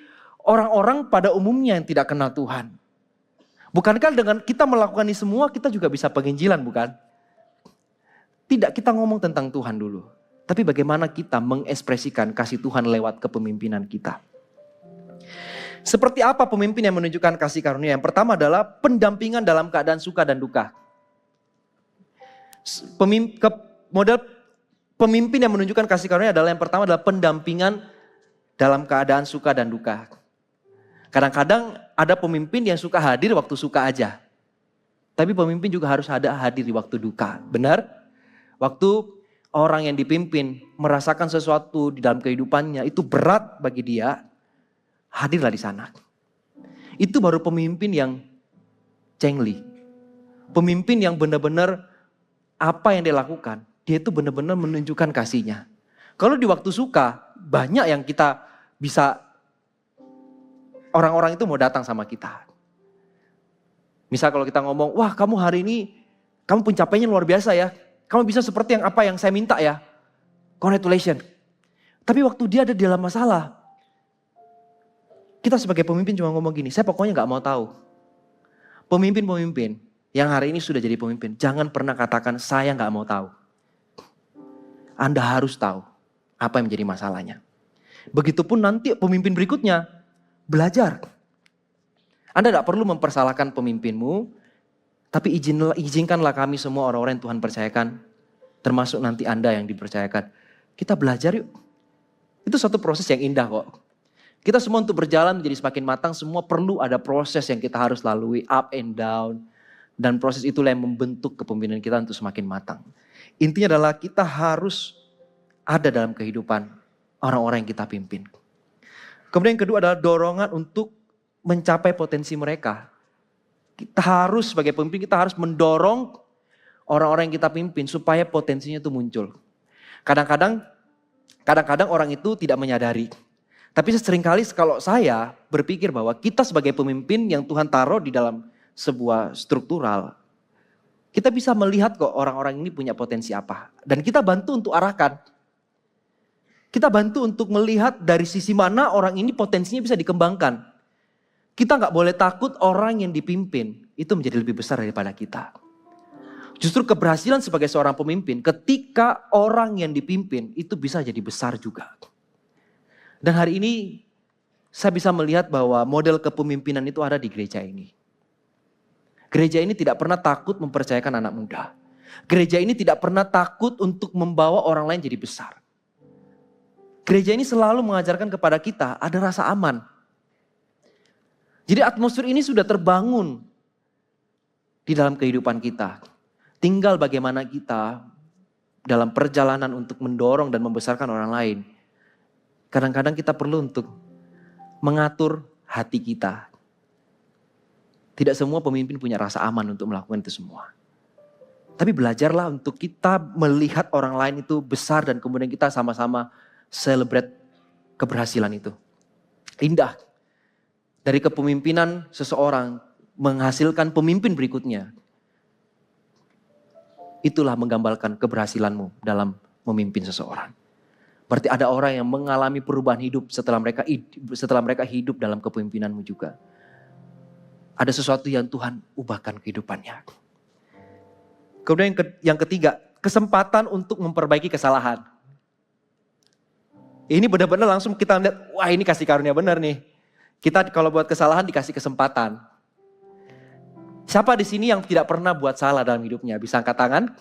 orang-orang pada umumnya yang tidak kenal Tuhan. Bukankah dengan kita melakukan ini semua kita juga bisa penginjilan, bukan? Tidak, kita ngomong tentang Tuhan dulu. Tapi bagaimana kita mengekspresikan kasih Tuhan lewat kepemimpinan kita. Seperti apa pemimpin yang menunjukkan kasih karunia? Yang pertama adalah pendampingan dalam keadaan suka dan duka. Model pemimpin yang menunjukkan kasih karunia adalah yang pertama adalah pendampingan dalam keadaan suka dan duka. Kadang-kadang ada pemimpin yang suka hadir waktu suka aja. Tapi pemimpin juga harus ada hadir di waktu duka. Benar? Waktu orang yang dipimpin merasakan sesuatu di dalam kehidupannya itu berat bagi dia, hadirlah di sana. Itu baru pemimpin yang cengli. Pemimpin yang benar-benar apa yang dia lakukan, dia itu benar-benar menunjukkan kasihnya. Kalau di waktu suka, banyak yang kita bisa, orang-orang itu mau datang sama kita. Misal kalau kita ngomong, wah kamu hari ini, kamu pencapaiannya luar biasa ya. Kamu bisa seperti yang apa yang saya minta ya. Congratulations. Tapi waktu dia ada di dalam masalah, kita sebagai pemimpin cuma ngomong gini, saya pokoknya gak mau tahu. Pemimpin-pemimpin yang hari ini sudah jadi pemimpin, jangan pernah katakan saya gak mau tahu. Anda harus tahu apa yang menjadi masalahnya. Begitupun nanti pemimpin berikutnya, belajar. Anda gak perlu mempersalahkan pemimpinmu, tapi izinkanlah kami semua orang-orang yang Tuhan percayakan, termasuk nanti Anda yang dipercayakan. Kita belajar yuk. Itu satu proses yang indah kok. Kita semua untuk berjalan menjadi semakin matang, semua perlu ada proses yang kita harus lalui, up and down. Dan proses itulah yang membentuk kepemimpinan kita untuk semakin matang. Intinya adalah kita harus ada dalam kehidupan orang-orang yang kita pimpin. Kemudian yang kedua adalah dorongan untuk mencapai potensi mereka. Kita harus sebagai pemimpin, kita harus mendorong orang-orang yang kita pimpin supaya potensinya itu muncul. Kadang-kadang orang itu tidak menyadari. Tapi seringkali kalau saya berpikir bahwa kita sebagai pemimpin yang Tuhan taruh di dalam sebuah struktural, kita bisa melihat kok orang-orang ini punya potensi apa. Dan kita bantu untuk arahkan. Kita bantu untuk melihat dari sisi mana orang ini potensinya bisa dikembangkan. Kita gak boleh takut orang yang dipimpin itu menjadi lebih besar daripada kita. Justru keberhasilan sebagai seorang pemimpin ketika orang yang dipimpin itu bisa jadi besar juga. Dan hari ini saya bisa melihat bahwa model kepemimpinan itu ada di gereja ini. Gereja ini tidak pernah takut mempercayakan anak muda. Gereja ini tidak pernah takut untuk membawa orang lain jadi besar. Gereja ini selalu mengajarkan kepada kita ada rasa aman. Jadi atmosfer ini sudah terbangun di dalam kehidupan kita. Tinggal bagaimana kita dalam perjalanan untuk mendorong dan membesarkan orang lain. Kadang-kadang kita perlu untuk mengatur hati kita. Tidak semua pemimpin punya rasa aman untuk melakukan itu semua. Tapi belajarlah untuk kita melihat orang lain itu besar dan kemudian kita sama-sama celebrate keberhasilan itu. Indah. Dari kepemimpinan seseorang menghasilkan pemimpin berikutnya. Itulah menggambarkan keberhasilanmu dalam memimpin seseorang. Berarti ada orang yang mengalami perubahan hidup setelah mereka hidup dalam kepemimpinanmu juga. Ada sesuatu yang Tuhan ubahkan kehidupannya. Kemudian yang ketiga, kesempatan untuk memperbaiki kesalahan. Ini benar-benar langsung kita lihat, wah ini kasih karunia benar nih. Kita kalau buat kesalahan dikasih kesempatan. Siapa di sini yang tidak pernah buat salah dalam hidupnya? Bisa angkat tangan?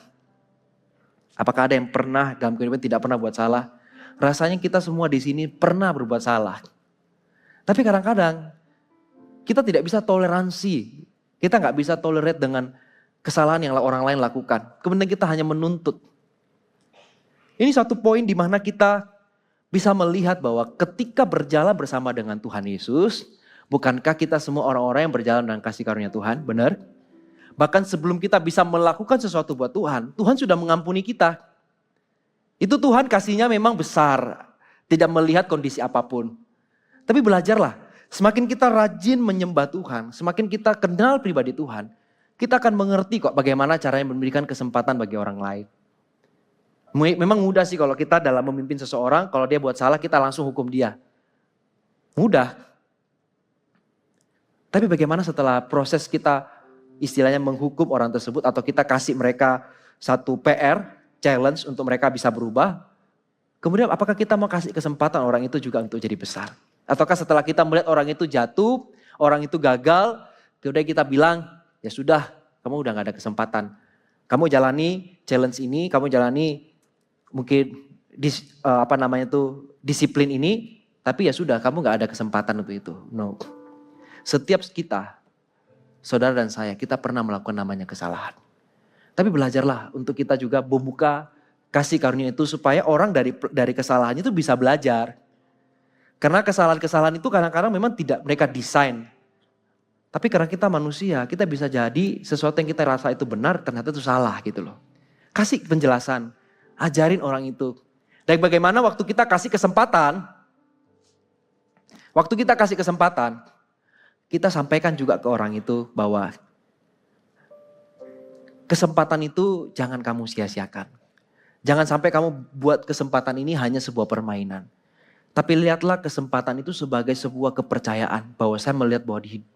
Apakah ada yang pernah dalam kehidupan tidak pernah buat salah? Rasanya kita semua di sini pernah berbuat salah. Tapi kadang-kadang kita tidak bisa toleransi. Kita nggak bisa tolerate dengan kesalahan yang orang lain lakukan. Kemudian kita hanya menuntut. Ini satu poin di mana kita bisa melihat bahwa ketika berjalan bersama dengan Tuhan Yesus, bukankah kita semua orang-orang yang berjalan dengan kasih karunia Tuhan, benar? Bahkan sebelum kita bisa melakukan sesuatu buat Tuhan, Tuhan sudah mengampuni kita. Itu Tuhan kasihnya memang besar, tidak melihat kondisi apapun. Tapi belajarlah, Semakin kita rajin menyembah Tuhan, semakin kita kenal pribadi Tuhan, kita akan mengerti kok bagaimana caranya memberikan kesempatan bagi orang lain. Memang mudah sih kalau kita dalam memimpin seseorang, kalau dia buat salah kita langsung hukum dia. Mudah. Tapi bagaimana setelah proses kita istilahnya menghukum orang tersebut atau kita kasih mereka satu PR, challenge untuk mereka bisa berubah. Kemudian apakah kita mau kasih kesempatan orang itu juga untuk jadi besar? Ataukah setelah kita melihat orang itu jatuh, orang itu gagal, kemudian kita bilang, ya sudah, kamu udah gak ada kesempatan. Kamu jalani challenge ini, kamu jalani mungkin disiplin ini, tapi ya sudah, kamu gak ada kesempatan untuk itu. No. Setiap kita, saudara dan saya, kita pernah melakukan namanya kesalahan. Tapi belajarlah untuk kita juga membuka kasih karunia itu supaya orang dari kesalahannya itu bisa belajar. Karena kesalahan-kesalahan itu kadang-kadang memang tidak mereka desain. Tapi karena kita manusia, kita bisa jadi sesuatu yang kita rasa itu benar, ternyata itu salah gitu loh. Kasih penjelasan, ajarin orang itu. Dan bagaimana waktu kita kasih kesempatan, kita sampaikan juga ke orang itu bahwa kesempatan itu jangan kamu sia-siakan. Jangan sampai kamu buat kesempatan ini hanya sebuah permainan. Tapi lihatlah kesempatan itu sebagai sebuah kepercayaan. Bahwa saya melihat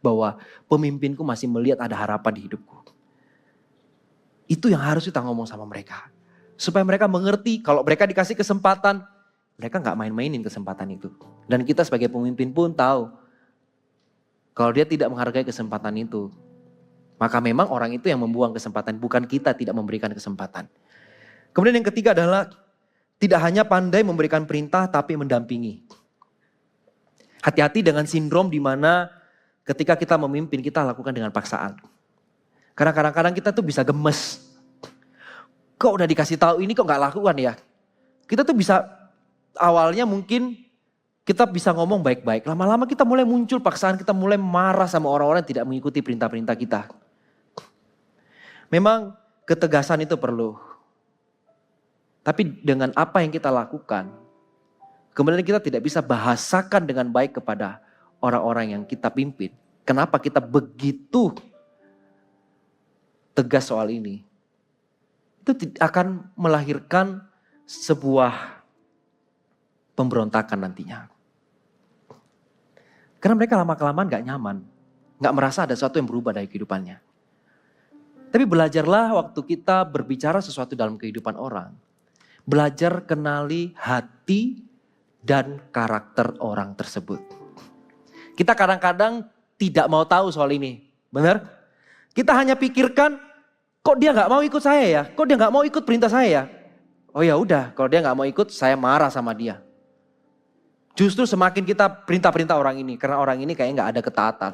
bahwa pemimpinku masih melihat ada harapan di hidupku. Itu yang harus kita ngomong sama mereka. Supaya mereka mengerti kalau mereka dikasih kesempatan. Mereka gak main-mainin kesempatan itu. Dan kita sebagai pemimpin pun tahu. Kalau dia tidak menghargai kesempatan itu. Maka memang orang itu yang membuang kesempatan. Bukan kita tidak memberikan kesempatan. Kemudian yang ketiga adalah tidak hanya pandai memberikan perintah tapi mendampingi. Hati-hati dengan sindrom di mana ketika kita memimpin kita lakukan dengan paksaan. Karena kadang-kadang kita tuh bisa gemes. Kok udah dikasih tahu ini kok gak lakukan ya? Kita tuh bisa awalnya mungkin kita bisa ngomong baik-baik. Lama-lama kita mulai muncul paksaan, kita mulai marah sama orang-orang yang tidak mengikuti perintah-perintah kita. Memang ketegasan itu perlu. Tapi dengan apa yang kita lakukan, kemudian kita tidak bisa bahasakan dengan baik kepada orang-orang yang kita pimpin. Kenapa kita begitu tegas soal ini? Itu akan melahirkan sebuah pemberontakan nantinya. Karena mereka lama-kelamaan gak nyaman, gak merasa ada sesuatu yang berubah dari kehidupannya. Tapi belajarlah waktu kita berbicara sesuatu dalam kehidupan orang. Belajar kenali hati dan karakter orang tersebut. Kita kadang-kadang tidak mau tahu soal ini. Benar? Kita hanya pikirkan, kok dia gak mau ikut saya ya? Kok dia gak mau ikut perintah saya ya? Oh ya udah, kalau dia gak mau ikut, saya marah sama dia. Justru semakin kita perintah-perintah orang ini, karena orang ini kayaknya gak ada ketaatan.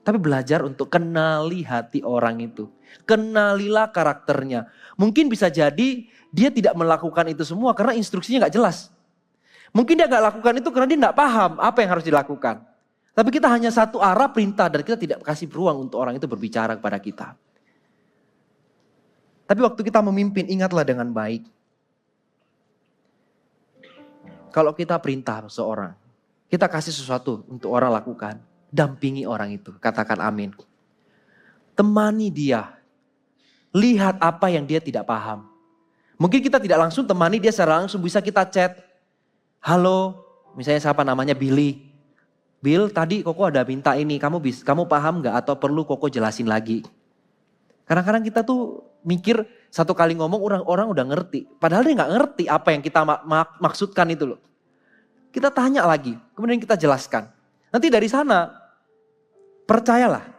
Tapi belajar untuk kenali hati orang itu. Kenalilah karakternya. Mungkin bisa jadi dia tidak melakukan itu semua karena instruksinya gak jelas. Mungkin dia gak lakukan itu karena dia gak paham apa yang harus dilakukan. Tapi kita hanya satu arah perintah dan kita tidak kasih ruang untuk orang itu berbicara kepada kita. Tapi waktu kita memimpin ingatlah dengan baik. Kalau kita perintah seseorang, kita kasih sesuatu untuk orang lakukan. Dampingi orang itu, katakan amin. Temani dia. Lihat apa yang dia tidak paham. Mungkin kita tidak langsung temani dia secara langsung, bisa kita chat. Halo, misalnya siapa namanya Billy. Bill, tadi Koko ada minta ini, kamu paham gak atau perlu Koko jelasin lagi? Kadang-kadang kita tuh mikir satu kali ngomong orang udah ngerti. Padahal dia gak ngerti apa yang kita maksudkan itu loh. Kita tanya lagi, kemudian kita jelaskan. Nanti dari sana, percayalah,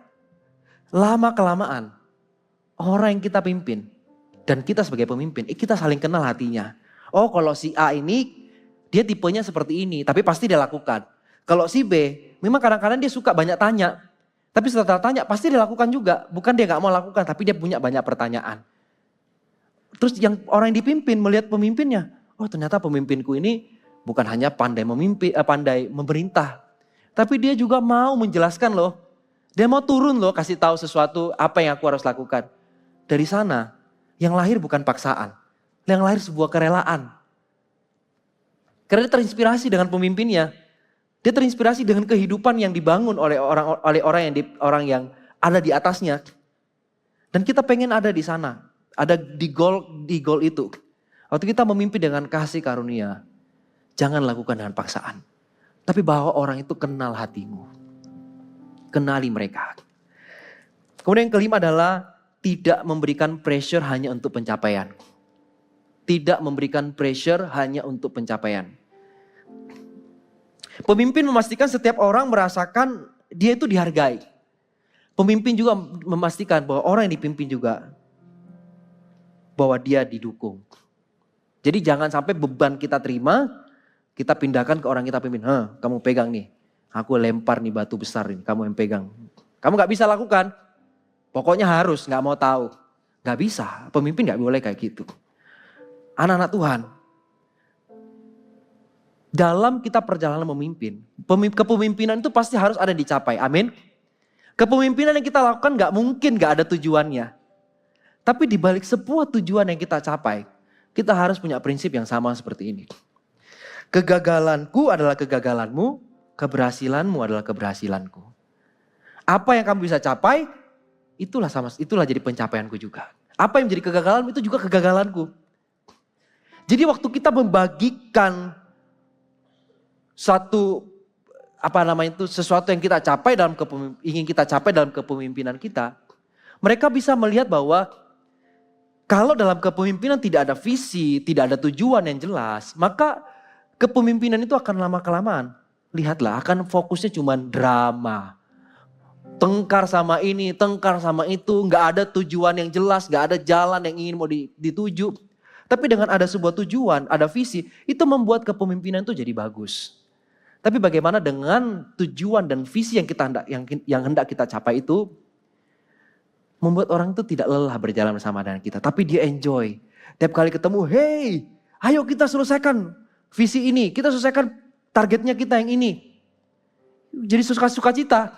lama-kelamaan orang yang kita pimpin dan kita sebagai pemimpin, kita saling kenal hatinya. Oh kalau si A ini, dia tipenya seperti ini, tapi pasti dia lakukan. Kalau si B, memang kadang-kadang dia suka banyak tanya. Tapi setelah tanya, pasti dia lakukan juga. Bukan dia gak mau lakukan, tapi dia punya banyak pertanyaan. Terus yang orang yang dipimpin melihat pemimpinnya, oh ternyata pemimpinku ini bukan hanya pandai pandai memerintah. Tapi dia juga mau menjelaskan loh. Dia mau turun loh kasih tahu sesuatu apa yang aku harus lakukan. Dari sana yang lahir bukan paksaan. Yang lahir sebuah kerelaan. Karena dia terinspirasi dengan pemimpinnya. Dia terinspirasi dengan kehidupan yang dibangun oleh orang yang ada di atasnya. Dan kita pengen ada di sana. Ada di goal itu. Waktu kita memimpin dengan kasih karunia, jangan lakukan dengan paksaan. Tapi bahwa orang itu kenal hatimu. Kenali mereka. Kemudian yang kelima adalah tidak memberikan pressure hanya untuk pencapaian. Tidak memberikan pressure hanya untuk pencapaian. Pemimpin memastikan setiap orang merasakan dia itu dihargai. Pemimpin juga memastikan bahwa orang yang dipimpin juga bahwa dia didukung. Jadi jangan sampai beban kita terima, kita pindahkan ke orang kita pimpin. Kamu pegang nih, aku lempar nih batu besar ini, kamu yang pegang. Kamu gak bisa lakukan, pokoknya harus, gak mau tahu. Gak bisa, pemimpin gak boleh kayak gitu. Anak-anak Tuhan, dalam kita perjalanan memimpin, kepemimpinan itu pasti harus ada dicapai, amin. Kepemimpinan yang kita lakukan gak mungkin gak ada tujuannya. Tapi di balik sebuah tujuan yang kita capai, kita harus punya prinsip yang sama seperti ini. Kegagalanku adalah kegagalanmu, keberhasilanmu adalah keberhasilanku. Apa yang kamu bisa capai, itulah jadi pencapaianku juga. Apa yang menjadi kegagalanmu itu juga kegagalanku. Jadi waktu kita membagikan sesuatu yang kita capai ingin kita capai dalam kepemimpinan kita, mereka bisa melihat bahwa kalau dalam kepemimpinan tidak ada visi, tidak ada tujuan yang jelas, maka kepemimpinan itu akan lama-kelamaan. Lihatlah, akan fokusnya cuma drama. Tengkar sama ini, tengkar sama itu, gak ada tujuan yang jelas, gak ada jalan yang ingin mau dituju. Tapi dengan ada sebuah tujuan, ada visi, itu membuat kepemimpinan itu jadi bagus. Tapi bagaimana dengan tujuan dan visi yang hendak kita capai itu, membuat orang itu tidak lelah berjalan bersama dengan kita. Tapi dia enjoy. Tiap kali ketemu, hey, ayo kita selesaikan visi ini. Kita selesaikan targetnya kita yang ini. Jadi suka cita.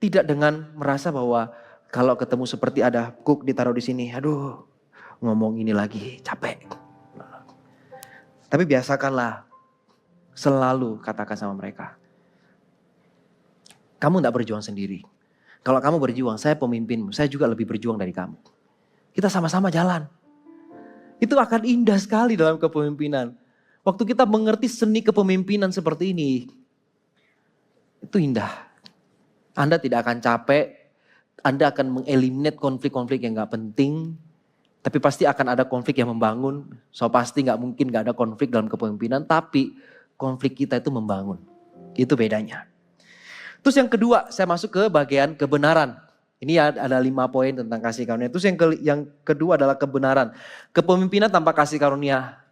Tidak dengan merasa bahwa kalau ketemu seperti ada cook ditaruh di sini. Aduh, ngomong ini lagi, capek. Tapi biasakanlah selalu katakan sama mereka. Kamu tidak berjuang sendiri. Kalau kamu berjuang, saya pemimpinmu, saya juga lebih berjuang dari kamu. Kita sama-sama jalan. Itu akan indah sekali dalam kepemimpinan. Waktu kita mengerti seni kepemimpinan seperti ini, itu indah. Anda tidak akan capek, Anda akan mengeliminate konflik-konflik yang gak penting, tapi pasti akan ada konflik yang membangun. So pasti gak mungkin gak ada konflik dalam kepemimpinan, tapi konflik kita itu membangun. Itu bedanya. Terus yang kedua, saya masuk ke bagian kebenaran. Ini ada 5 poin tentang kasih karunia. Terus yang kedua adalah kebenaran. Kepemimpinan tanpa kasih karunia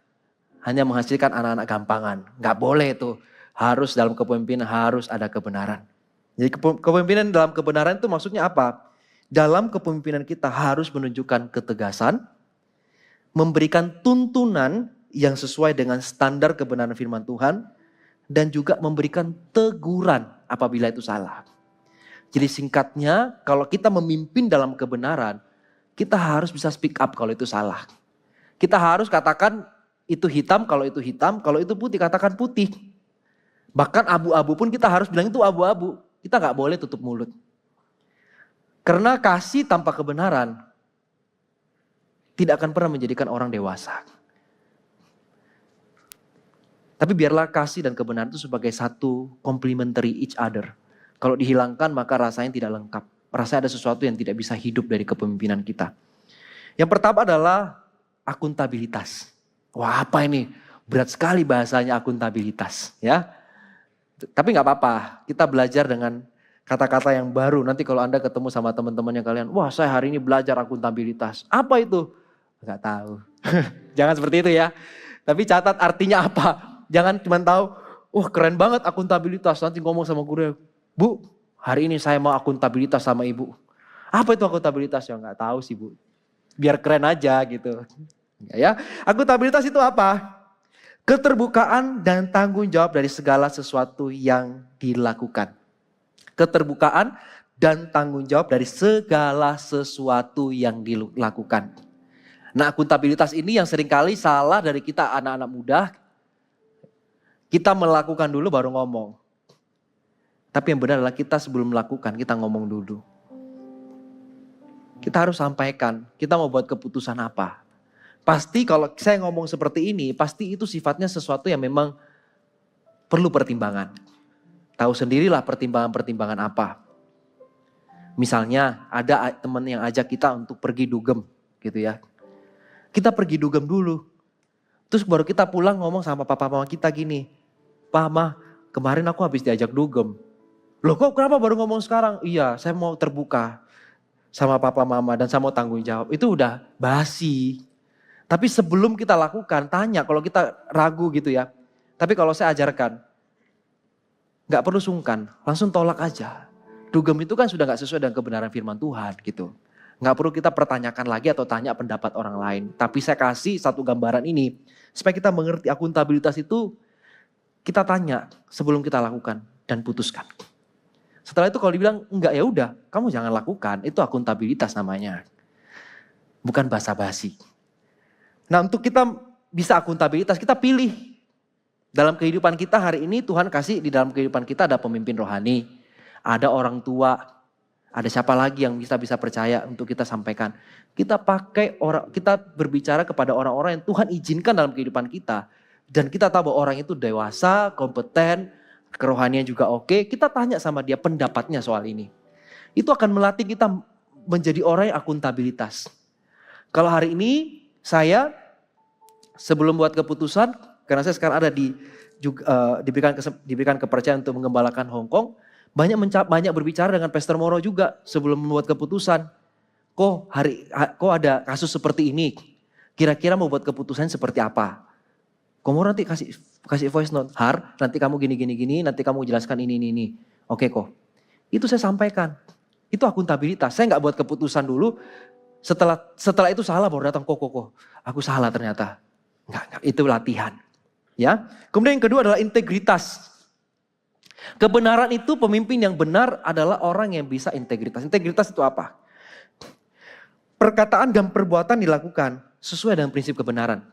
hanya menghasilkan anak-anak gampangan. Gak boleh itu. Harus dalam kepemimpinan harus ada kebenaran. Jadi kepemimpinan dalam kebenaran itu maksudnya apa? Dalam kepemimpinan kita harus menunjukkan ketegasan, memberikan tuntunan yang sesuai dengan standar kebenaran firman Tuhan, dan juga memberikan teguran apabila itu salah. Jadi singkatnya, kalau kita memimpin dalam kebenaran, kita harus bisa speak up kalau itu salah. Kita harus katakan itu hitam, kalau itu putih, katakan putih. Bahkan abu-abu pun kita harus bilang itu abu-abu. Kita gak boleh tutup mulut. Karena kasih tanpa kebenaran tidak akan pernah menjadikan orang dewasa. Tapi biarlah kasih dan kebenaran itu sebagai satu complementary each other. Kalau dihilangkan maka rasanya tidak lengkap. Rasanya ada sesuatu yang tidak bisa hidup dari kepemimpinan kita. Yang pertama adalah akuntabilitas. Wah, apa ini? Berat sekali bahasanya akuntabilitas, ya. Tapi gak apa-apa, kita belajar dengan kata-kata yang baru. Nanti kalau Anda ketemu sama teman-temannya kalian, wah saya hari ini belajar akuntabilitas. Apa itu? Gak tahu. Jangan seperti itu ya. Tapi catat artinya apa. Jangan cuma tahu, wah keren banget akuntabilitas. Nanti ngomong sama guru, Bu, hari ini saya mau akuntabilitas sama ibu. Apa itu akuntabilitas? Ya gak tahu sih Bu. Biar keren aja gitu. Ya, akuntabilitas itu apa? Keterbukaan dan tanggung jawab dari segala sesuatu yang dilakukan. Keterbukaan dan tanggung jawab dari segala sesuatu yang dilakukan. Nah, akuntabilitas ini yang seringkali salah dari kita anak-anak muda. Kita melakukan dulu baru ngomong. Tapi yang benar adalah kita sebelum melakukan, kita ngomong dulu. Kita harus sampaikan, kita mau buat keputusan apa. Pasti kalau saya ngomong seperti ini, pasti itu sifatnya sesuatu yang memang perlu pertimbangan. Tahu sendirilah pertimbangan-pertimbangan apa. Misalnya ada teman yang ajak kita untuk pergi dugem gitu ya. Kita pergi dugem dulu. Terus baru kita pulang ngomong sama papa mama kita gini. "Pak, Ma, kemarin aku habis diajak dugem." "Loh kok kenapa baru ngomong sekarang?" "Iya, saya mau terbuka sama papa mama dan saya mau tanggung jawab." Itu udah basi. Tapi sebelum kita lakukan, tanya kalau kita ragu gitu ya. Tapi kalau saya ajarkan, gak perlu sungkan, langsung tolak aja. Dugem itu kan sudah gak sesuai dengan kebenaran firman Tuhan gitu. Gak perlu kita pertanyakan lagi atau tanya pendapat orang lain. Tapi saya kasih satu gambaran ini, supaya kita mengerti akuntabilitas itu, kita tanya sebelum kita lakukan dan putuskan. Setelah itu kalau dibilang enggak, ya udah, kamu jangan lakukan, itu akuntabilitas namanya. Bukan basa-basi. Nah, untuk kita bisa akuntabilitas, kita pilih. Dalam kehidupan kita hari ini Tuhan kasih di dalam kehidupan kita ada pemimpin rohani. Ada orang tua. Ada siapa lagi yang bisa percaya untuk kita sampaikan. Kita kita berbicara kepada orang-orang yang Tuhan izinkan dalam kehidupan kita. Dan kita tahu bahwa orang itu dewasa, kompeten, kerohanian juga oke. Kita tanya sama dia pendapatnya soal ini. Itu akan melatih kita menjadi orang yang akuntabilitas. Kalau hari ini saya sebelum buat keputusan, karena saya sekarang ada diberikan kepercayaan untuk mengembalakan Hong Kong, banyak berbicara dengan Pastor Moro juga sebelum membuat keputusan. Kok ada kasus seperti ini? Kira-kira mau buat keputusan seperti apa? Kok Moro nanti kasih voice note, nanti kamu gini, nanti kamu jelaskan ini. Oke kok. Itu saya sampaikan. Itu akuntabilitas. Saya nggak buat keputusan dulu. Setelah itu salah baru datang kok. Aku salah ternyata. Enggak, itu latihan. Ya. Kemudian yang kedua adalah integritas. Kebenaran itu pemimpin yang benar adalah orang yang bisa integritas. Integritas itu apa? Perkataan dan perbuatan dilakukan sesuai dengan prinsip kebenaran.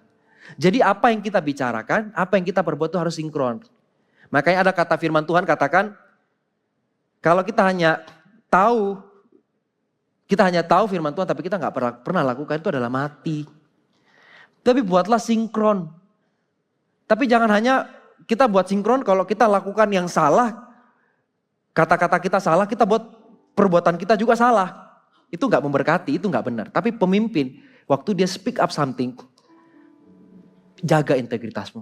Jadi apa yang kita bicarakan, apa yang kita perbuat itu harus sinkron. Makanya ada kata firman Tuhan katakan, kalau kita hanya tahu firman Tuhan tapi kita nggak pernah lakukan, itu adalah mati. Tapi buatlah sinkron. Tapi jangan hanya kita buat sinkron kalau kita lakukan yang salah, kata-kata kita salah, kita buat perbuatan kita juga salah. Itu nggak memberkati, itu nggak benar. Tapi pemimpin, waktu dia speak up something, jaga integritasmu.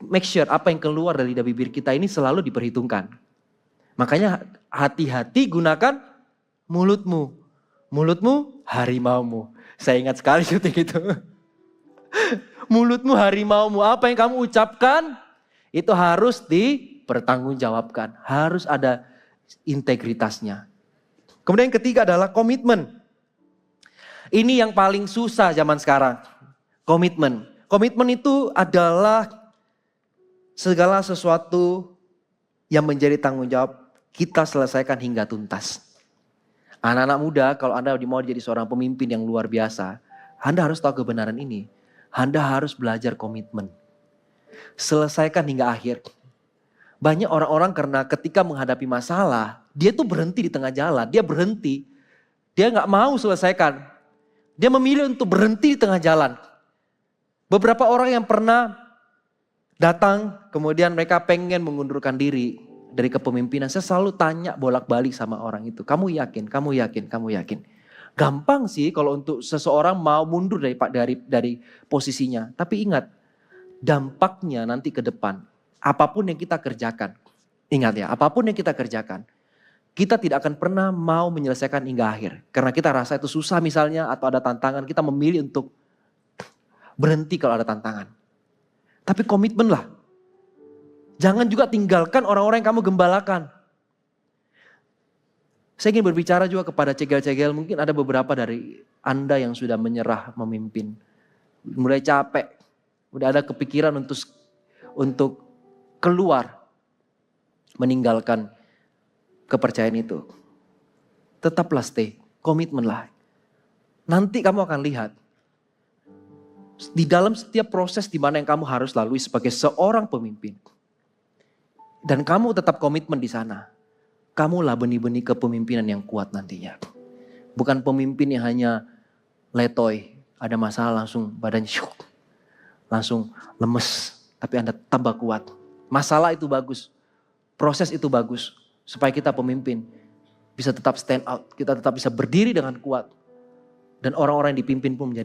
Make sure apa yang keluar dari bibir kita ini selalu diperhitungkan. Makanya hati-hati gunakan mulutmu. Mulutmu harimaumu. Saya ingat sekali syuting itu. Mulutmu harimaumu. Apa yang kamu ucapkan itu harus dipertanggungjawabkan. Harus ada integritasnya. Kemudian yang ketiga adalah komitmen. Ini yang paling susah zaman sekarang. Komitmen. Komitmen itu adalah segala sesuatu yang menjadi tanggung jawab kita selesaikan hingga tuntas. Anak-anak muda, kalau Anda mau jadi seorang pemimpin yang luar biasa, Anda harus tahu kebenaran ini. Anda harus belajar komitmen. Selesaikan hingga akhir. Banyak orang-orang karena ketika menghadapi masalah, dia tuh berhenti di tengah jalan. Dia berhenti. Dia gak mau selesaikan. Dia memilih untuk berhenti di tengah jalan. Beberapa orang yang pernah datang, kemudian mereka pengen mengundurkan diri dari kepemimpinan. Saya selalu tanya bolak-balik sama orang itu. Kamu yakin? Kamu yakin? Kamu yakin? Gampang sih kalau untuk seseorang mau mundur dari posisinya. Tapi ingat, dampaknya nanti ke depan. Apapun yang kita kerjakan. Ingat ya, apapun yang kita kerjakan. Kita tidak akan pernah mau menyelesaikan hingga akhir. Karena kita rasa itu susah misalnya atau ada tantangan. Kita memilih untuk berhenti kalau ada tantangan. Tapi komitmenlah. Jangan juga tinggalkan orang-orang yang kamu gembalakan. Saya ingin berbicara juga kepada cegel-cegel, mungkin ada beberapa dari Anda yang sudah menyerah memimpin. Mulai capek, udah ada kepikiran untuk keluar, meninggalkan kepercayaan itu. Tetaplah stay, komitmenlah. Nanti kamu akan lihat, di dalam setiap proses di mana yang kamu harus lalui sebagai seorang pemimpin, Dan kamu tetap komitmen di sana. Kamulah benih-benih kepemimpinan yang kuat nantinya. Bukan pemimpin yang hanya letoy, ada masalah langsung badan syuk, langsung lemes. Tapi Anda tambah kuat. Masalah itu bagus, proses itu bagus. Supaya kita pemimpin bisa tetap stand out, kita tetap bisa berdiri dengan kuat. Dan orang-orang yang dipimpin pun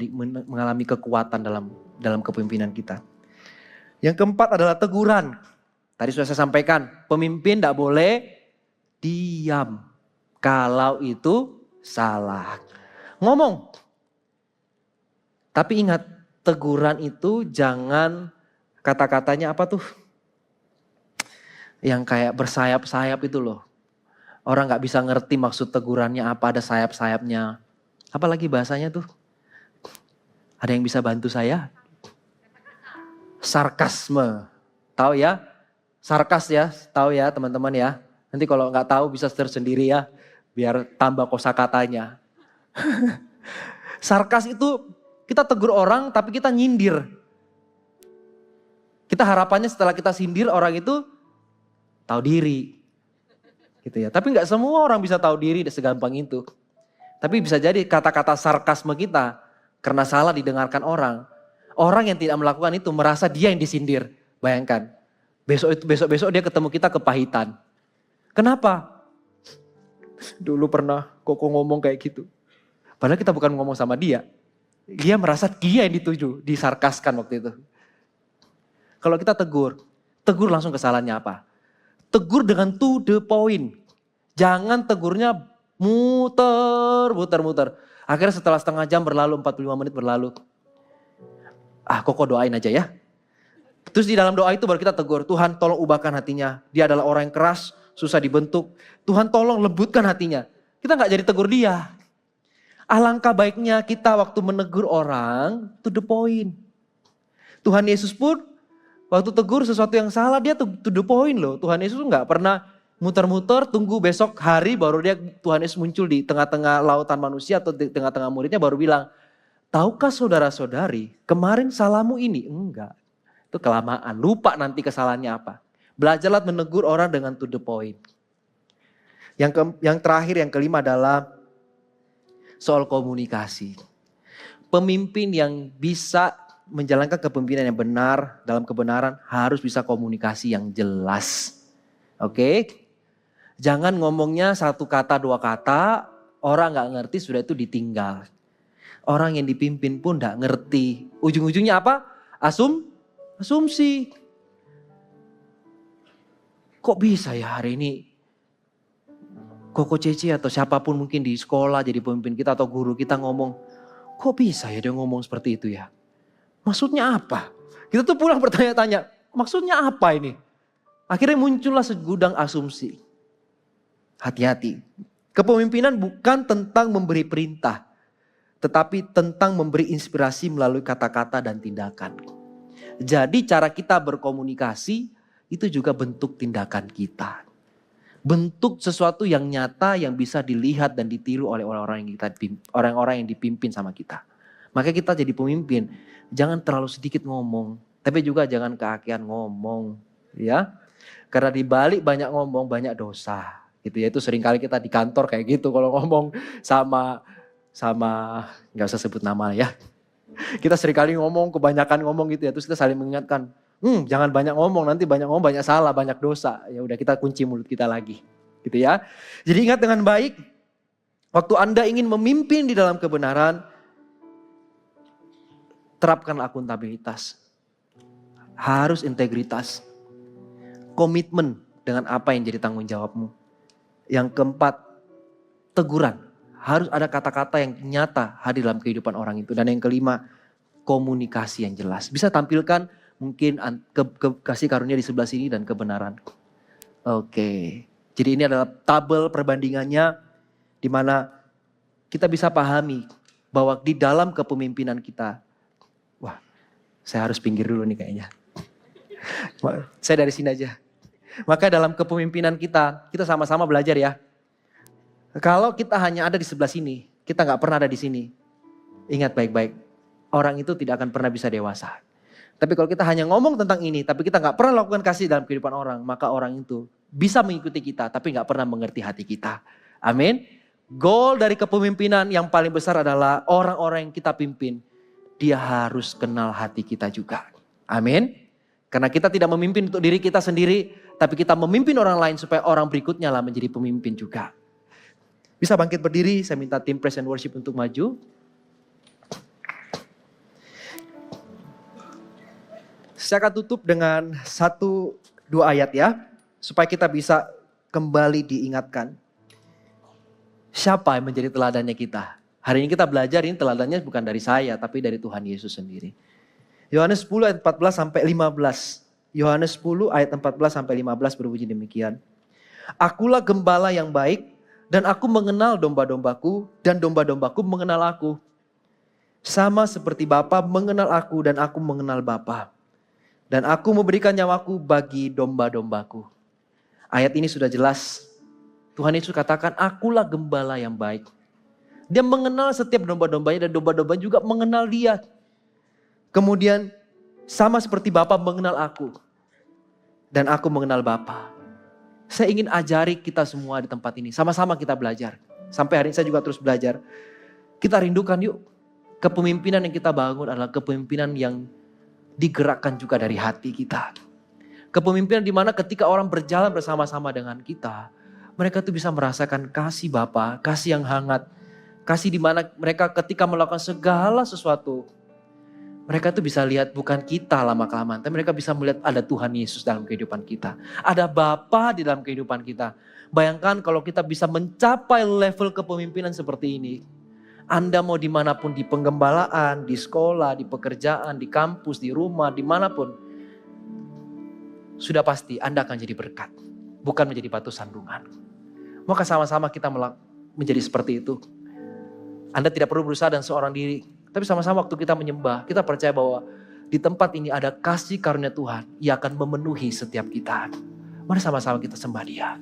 mengalami kekuatan dalam kepemimpinan kita. Yang keempat adalah teguran. Tadi sudah saya sampaikan, pemimpin tidak boleh diam kalau itu salah. Ngomong. Tapi ingat, teguran itu jangan kata-katanya apa tuh? Yang kayak bersayap-sayap itu loh. Orang gak bisa ngerti maksud tegurannya apa, ada sayap-sayapnya. Apalagi bahasanya tuh? Ada yang bisa bantu saya? Sarkasme. Tahu ya? Sarkas ya, tahu ya teman-teman ya. Nanti kalau nggak tahu bisa search sendiri ya, biar tambah kosakatanya. Sarkas itu kita tegur orang tapi kita nyindir. Kita harapannya setelah kita sindir orang itu tahu diri. Gitu ya. Tapi nggak semua orang bisa tahu diri segampang itu. Tapi bisa jadi kata-kata sarkasme kita karena salah didengarkan orang. Orang yang tidak melakukan itu merasa dia yang disindir. Bayangkan. Besok dia ketemu kita kepahitan. Kenapa? Dulu pernah Koko ngomong kayak gitu. Padahal kita bukan ngomong sama dia. Dia merasa dia yang dituju, disarkaskan waktu itu. Kalau kita tegur langsung kesalahannya apa? Tegur dengan to the point. Jangan tegurnya muter. Akhirnya setelah setengah jam berlalu, 45 menit berlalu. Koko doain aja ya. Terus di dalam doa itu baru kita tegur, Tuhan tolong ubahkan hatinya. Dia adalah orang yang keras, susah dibentuk. Tuhan tolong lembutkan hatinya. Kita gak jadi tegur dia. Alangkah baiknya kita waktu menegur orang, to the point. Tuhan Yesus pun waktu tegur sesuatu yang salah, dia to the point loh. Tuhan Yesus gak pernah muter-muter, tunggu besok hari baru Tuhan Yesus muncul di tengah-tengah lautan manusia atau di tengah-tengah muridnya baru bilang, tahukah saudara-saudari kemarin salahmu ini? Enggak. Itu kelamaan, lupa nanti kesalahannya apa. Belajarlah menegur orang dengan to the point. Yang terakhir, yang kelima adalah soal komunikasi. Pemimpin yang bisa menjalankan kepemimpinan yang benar dalam kebenaran harus bisa komunikasi yang jelas. Oke? Jangan ngomongnya satu kata, dua kata, orang gak ngerti sudah itu ditinggal. Orang yang dipimpin pun gak ngerti. Ujung-ujungnya apa? Asumsi. Kok bisa ya hari ini Koko Cece atau siapapun mungkin di sekolah jadi pemimpin kita atau guru kita ngomong, kok bisa ya dia ngomong seperti itu ya? Maksudnya apa? Kita tuh pulang bertanya-tanya, maksudnya apa ini? Akhirnya muncullah segudang asumsi. Hati-hati. Kepemimpinan bukan tentang memberi perintah, tetapi tentang memberi inspirasi melalui kata-kata dan tindakan. Jadi cara kita berkomunikasi itu juga bentuk tindakan kita. Bentuk sesuatu yang nyata yang bisa dilihat dan ditiru oleh orang-orang yang dipimpin sama kita. Maka kita jadi pemimpin, jangan terlalu sedikit ngomong, tapi juga jangan keakian ngomong, ya. Karena di balik banyak ngomong banyak dosa. Gitu ya, itu seringkali kita di kantor kayak gitu kalau ngomong sama nggak usah sebut nama ya. Kita seringkali ngomong, kebanyakan ngomong gitu ya, terus kita saling mengingatkan. Jangan banyak ngomong, nanti banyak ngomong banyak salah, banyak dosa. Ya udah kita kunci mulut kita lagi. Gitu ya. Jadi ingat dengan baik, waktu Anda ingin memimpin di dalam kebenaran, terapkan akuntabilitas. Harus integritas. Komitmen dengan apa yang jadi tanggung jawabmu. Yang keempat, teguran. Harus ada kata-kata yang nyata hadir dalam kehidupan orang itu. Dan yang kelima, komunikasi yang jelas. Bisa tampilkan mungkin kasih karunia di sebelah sini dan kebenaran. Oke. Jadi ini adalah tabel perbandingannya di mana kita bisa pahami bahwa di dalam kepemimpinan kita, wah, saya harus pinggir dulu nih kayaknya. Saya dari sini aja. Maka dalam kepemimpinan kita sama-sama belajar ya. Kalau kita hanya ada di sebelah sini, kita gak pernah ada di sini. Ingat baik-baik, orang itu tidak akan pernah bisa dewasa. Tapi kalau kita hanya ngomong tentang ini, tapi kita nggak pernah lakukan kasih dalam kehidupan orang, maka orang itu bisa mengikuti kita, tapi nggak pernah mengerti hati kita. Amin. Goal dari kepemimpinan yang paling besar adalah orang-orang yang kita pimpin, dia harus kenal hati kita juga. Amin. Karena kita tidak memimpin untuk diri kita sendiri, tapi kita memimpin orang lain supaya orang berikutnya lah menjadi pemimpin juga. Bisa bangkit berdiri, saya minta tim Praise and Worship untuk maju. Saya akan tutup dengan 1-2 ayat ya, supaya kita bisa kembali diingatkan. Siapa yang menjadi teladannya kita? Hari ini kita belajar, ini teladannya bukan dari saya, tapi dari Tuhan Yesus sendiri. Yohanes 10 ayat 14 sampai 15. Yohanes 10 ayat 14 sampai 15 berbunyi demikian. Akulah gembala yang baik, dan aku mengenal domba-dombaku, dan domba-dombaku mengenal aku. Sama seperti Bapa mengenal aku, dan aku mengenal Bapa. Dan aku memberikan nyawaku bagi domba-dombaku. Ayat ini sudah jelas. Tuhan Yesus katakan, akulah gembala yang baik. Dia mengenal setiap domba-dombanya dan domba-domba juga mengenal dia. Kemudian sama seperti Bapa mengenal aku. Dan aku mengenal Bapa. Saya ingin ajari kita semua di tempat ini. Sama-sama kita belajar. Sampai hari ini saya juga terus belajar. Kita rindukan yuk. Kepemimpinan yang kita bangun adalah kepemimpinan yang digerakkan juga dari hati kita. Kepemimpinan di mana ketika orang berjalan bersama-sama dengan kita, mereka tuh bisa merasakan kasih Bapa, kasih yang hangat, kasih di mana mereka ketika melakukan segala sesuatu, mereka tuh bisa lihat bukan kita lama-kelamaan, tapi mereka bisa melihat ada Tuhan Yesus dalam kehidupan kita. Ada Bapa di dalam kehidupan kita. Bayangkan kalau kita bisa mencapai level kepemimpinan seperti ini. Anda mau dimanapun, di penggembalaan, di sekolah, di pekerjaan, di kampus, di rumah, dimanapun. Sudah pasti Anda akan jadi berkat. Bukan menjadi batu sandungan. Maka sama-sama kita menjadi seperti itu. Anda tidak perlu berusaha dan seorang diri. Tapi sama-sama waktu kita menyembah, kita percaya bahwa di tempat ini ada kasih karunia Tuhan. Ia akan memenuhi setiap kita. Mari sama-sama kita sembah Dia.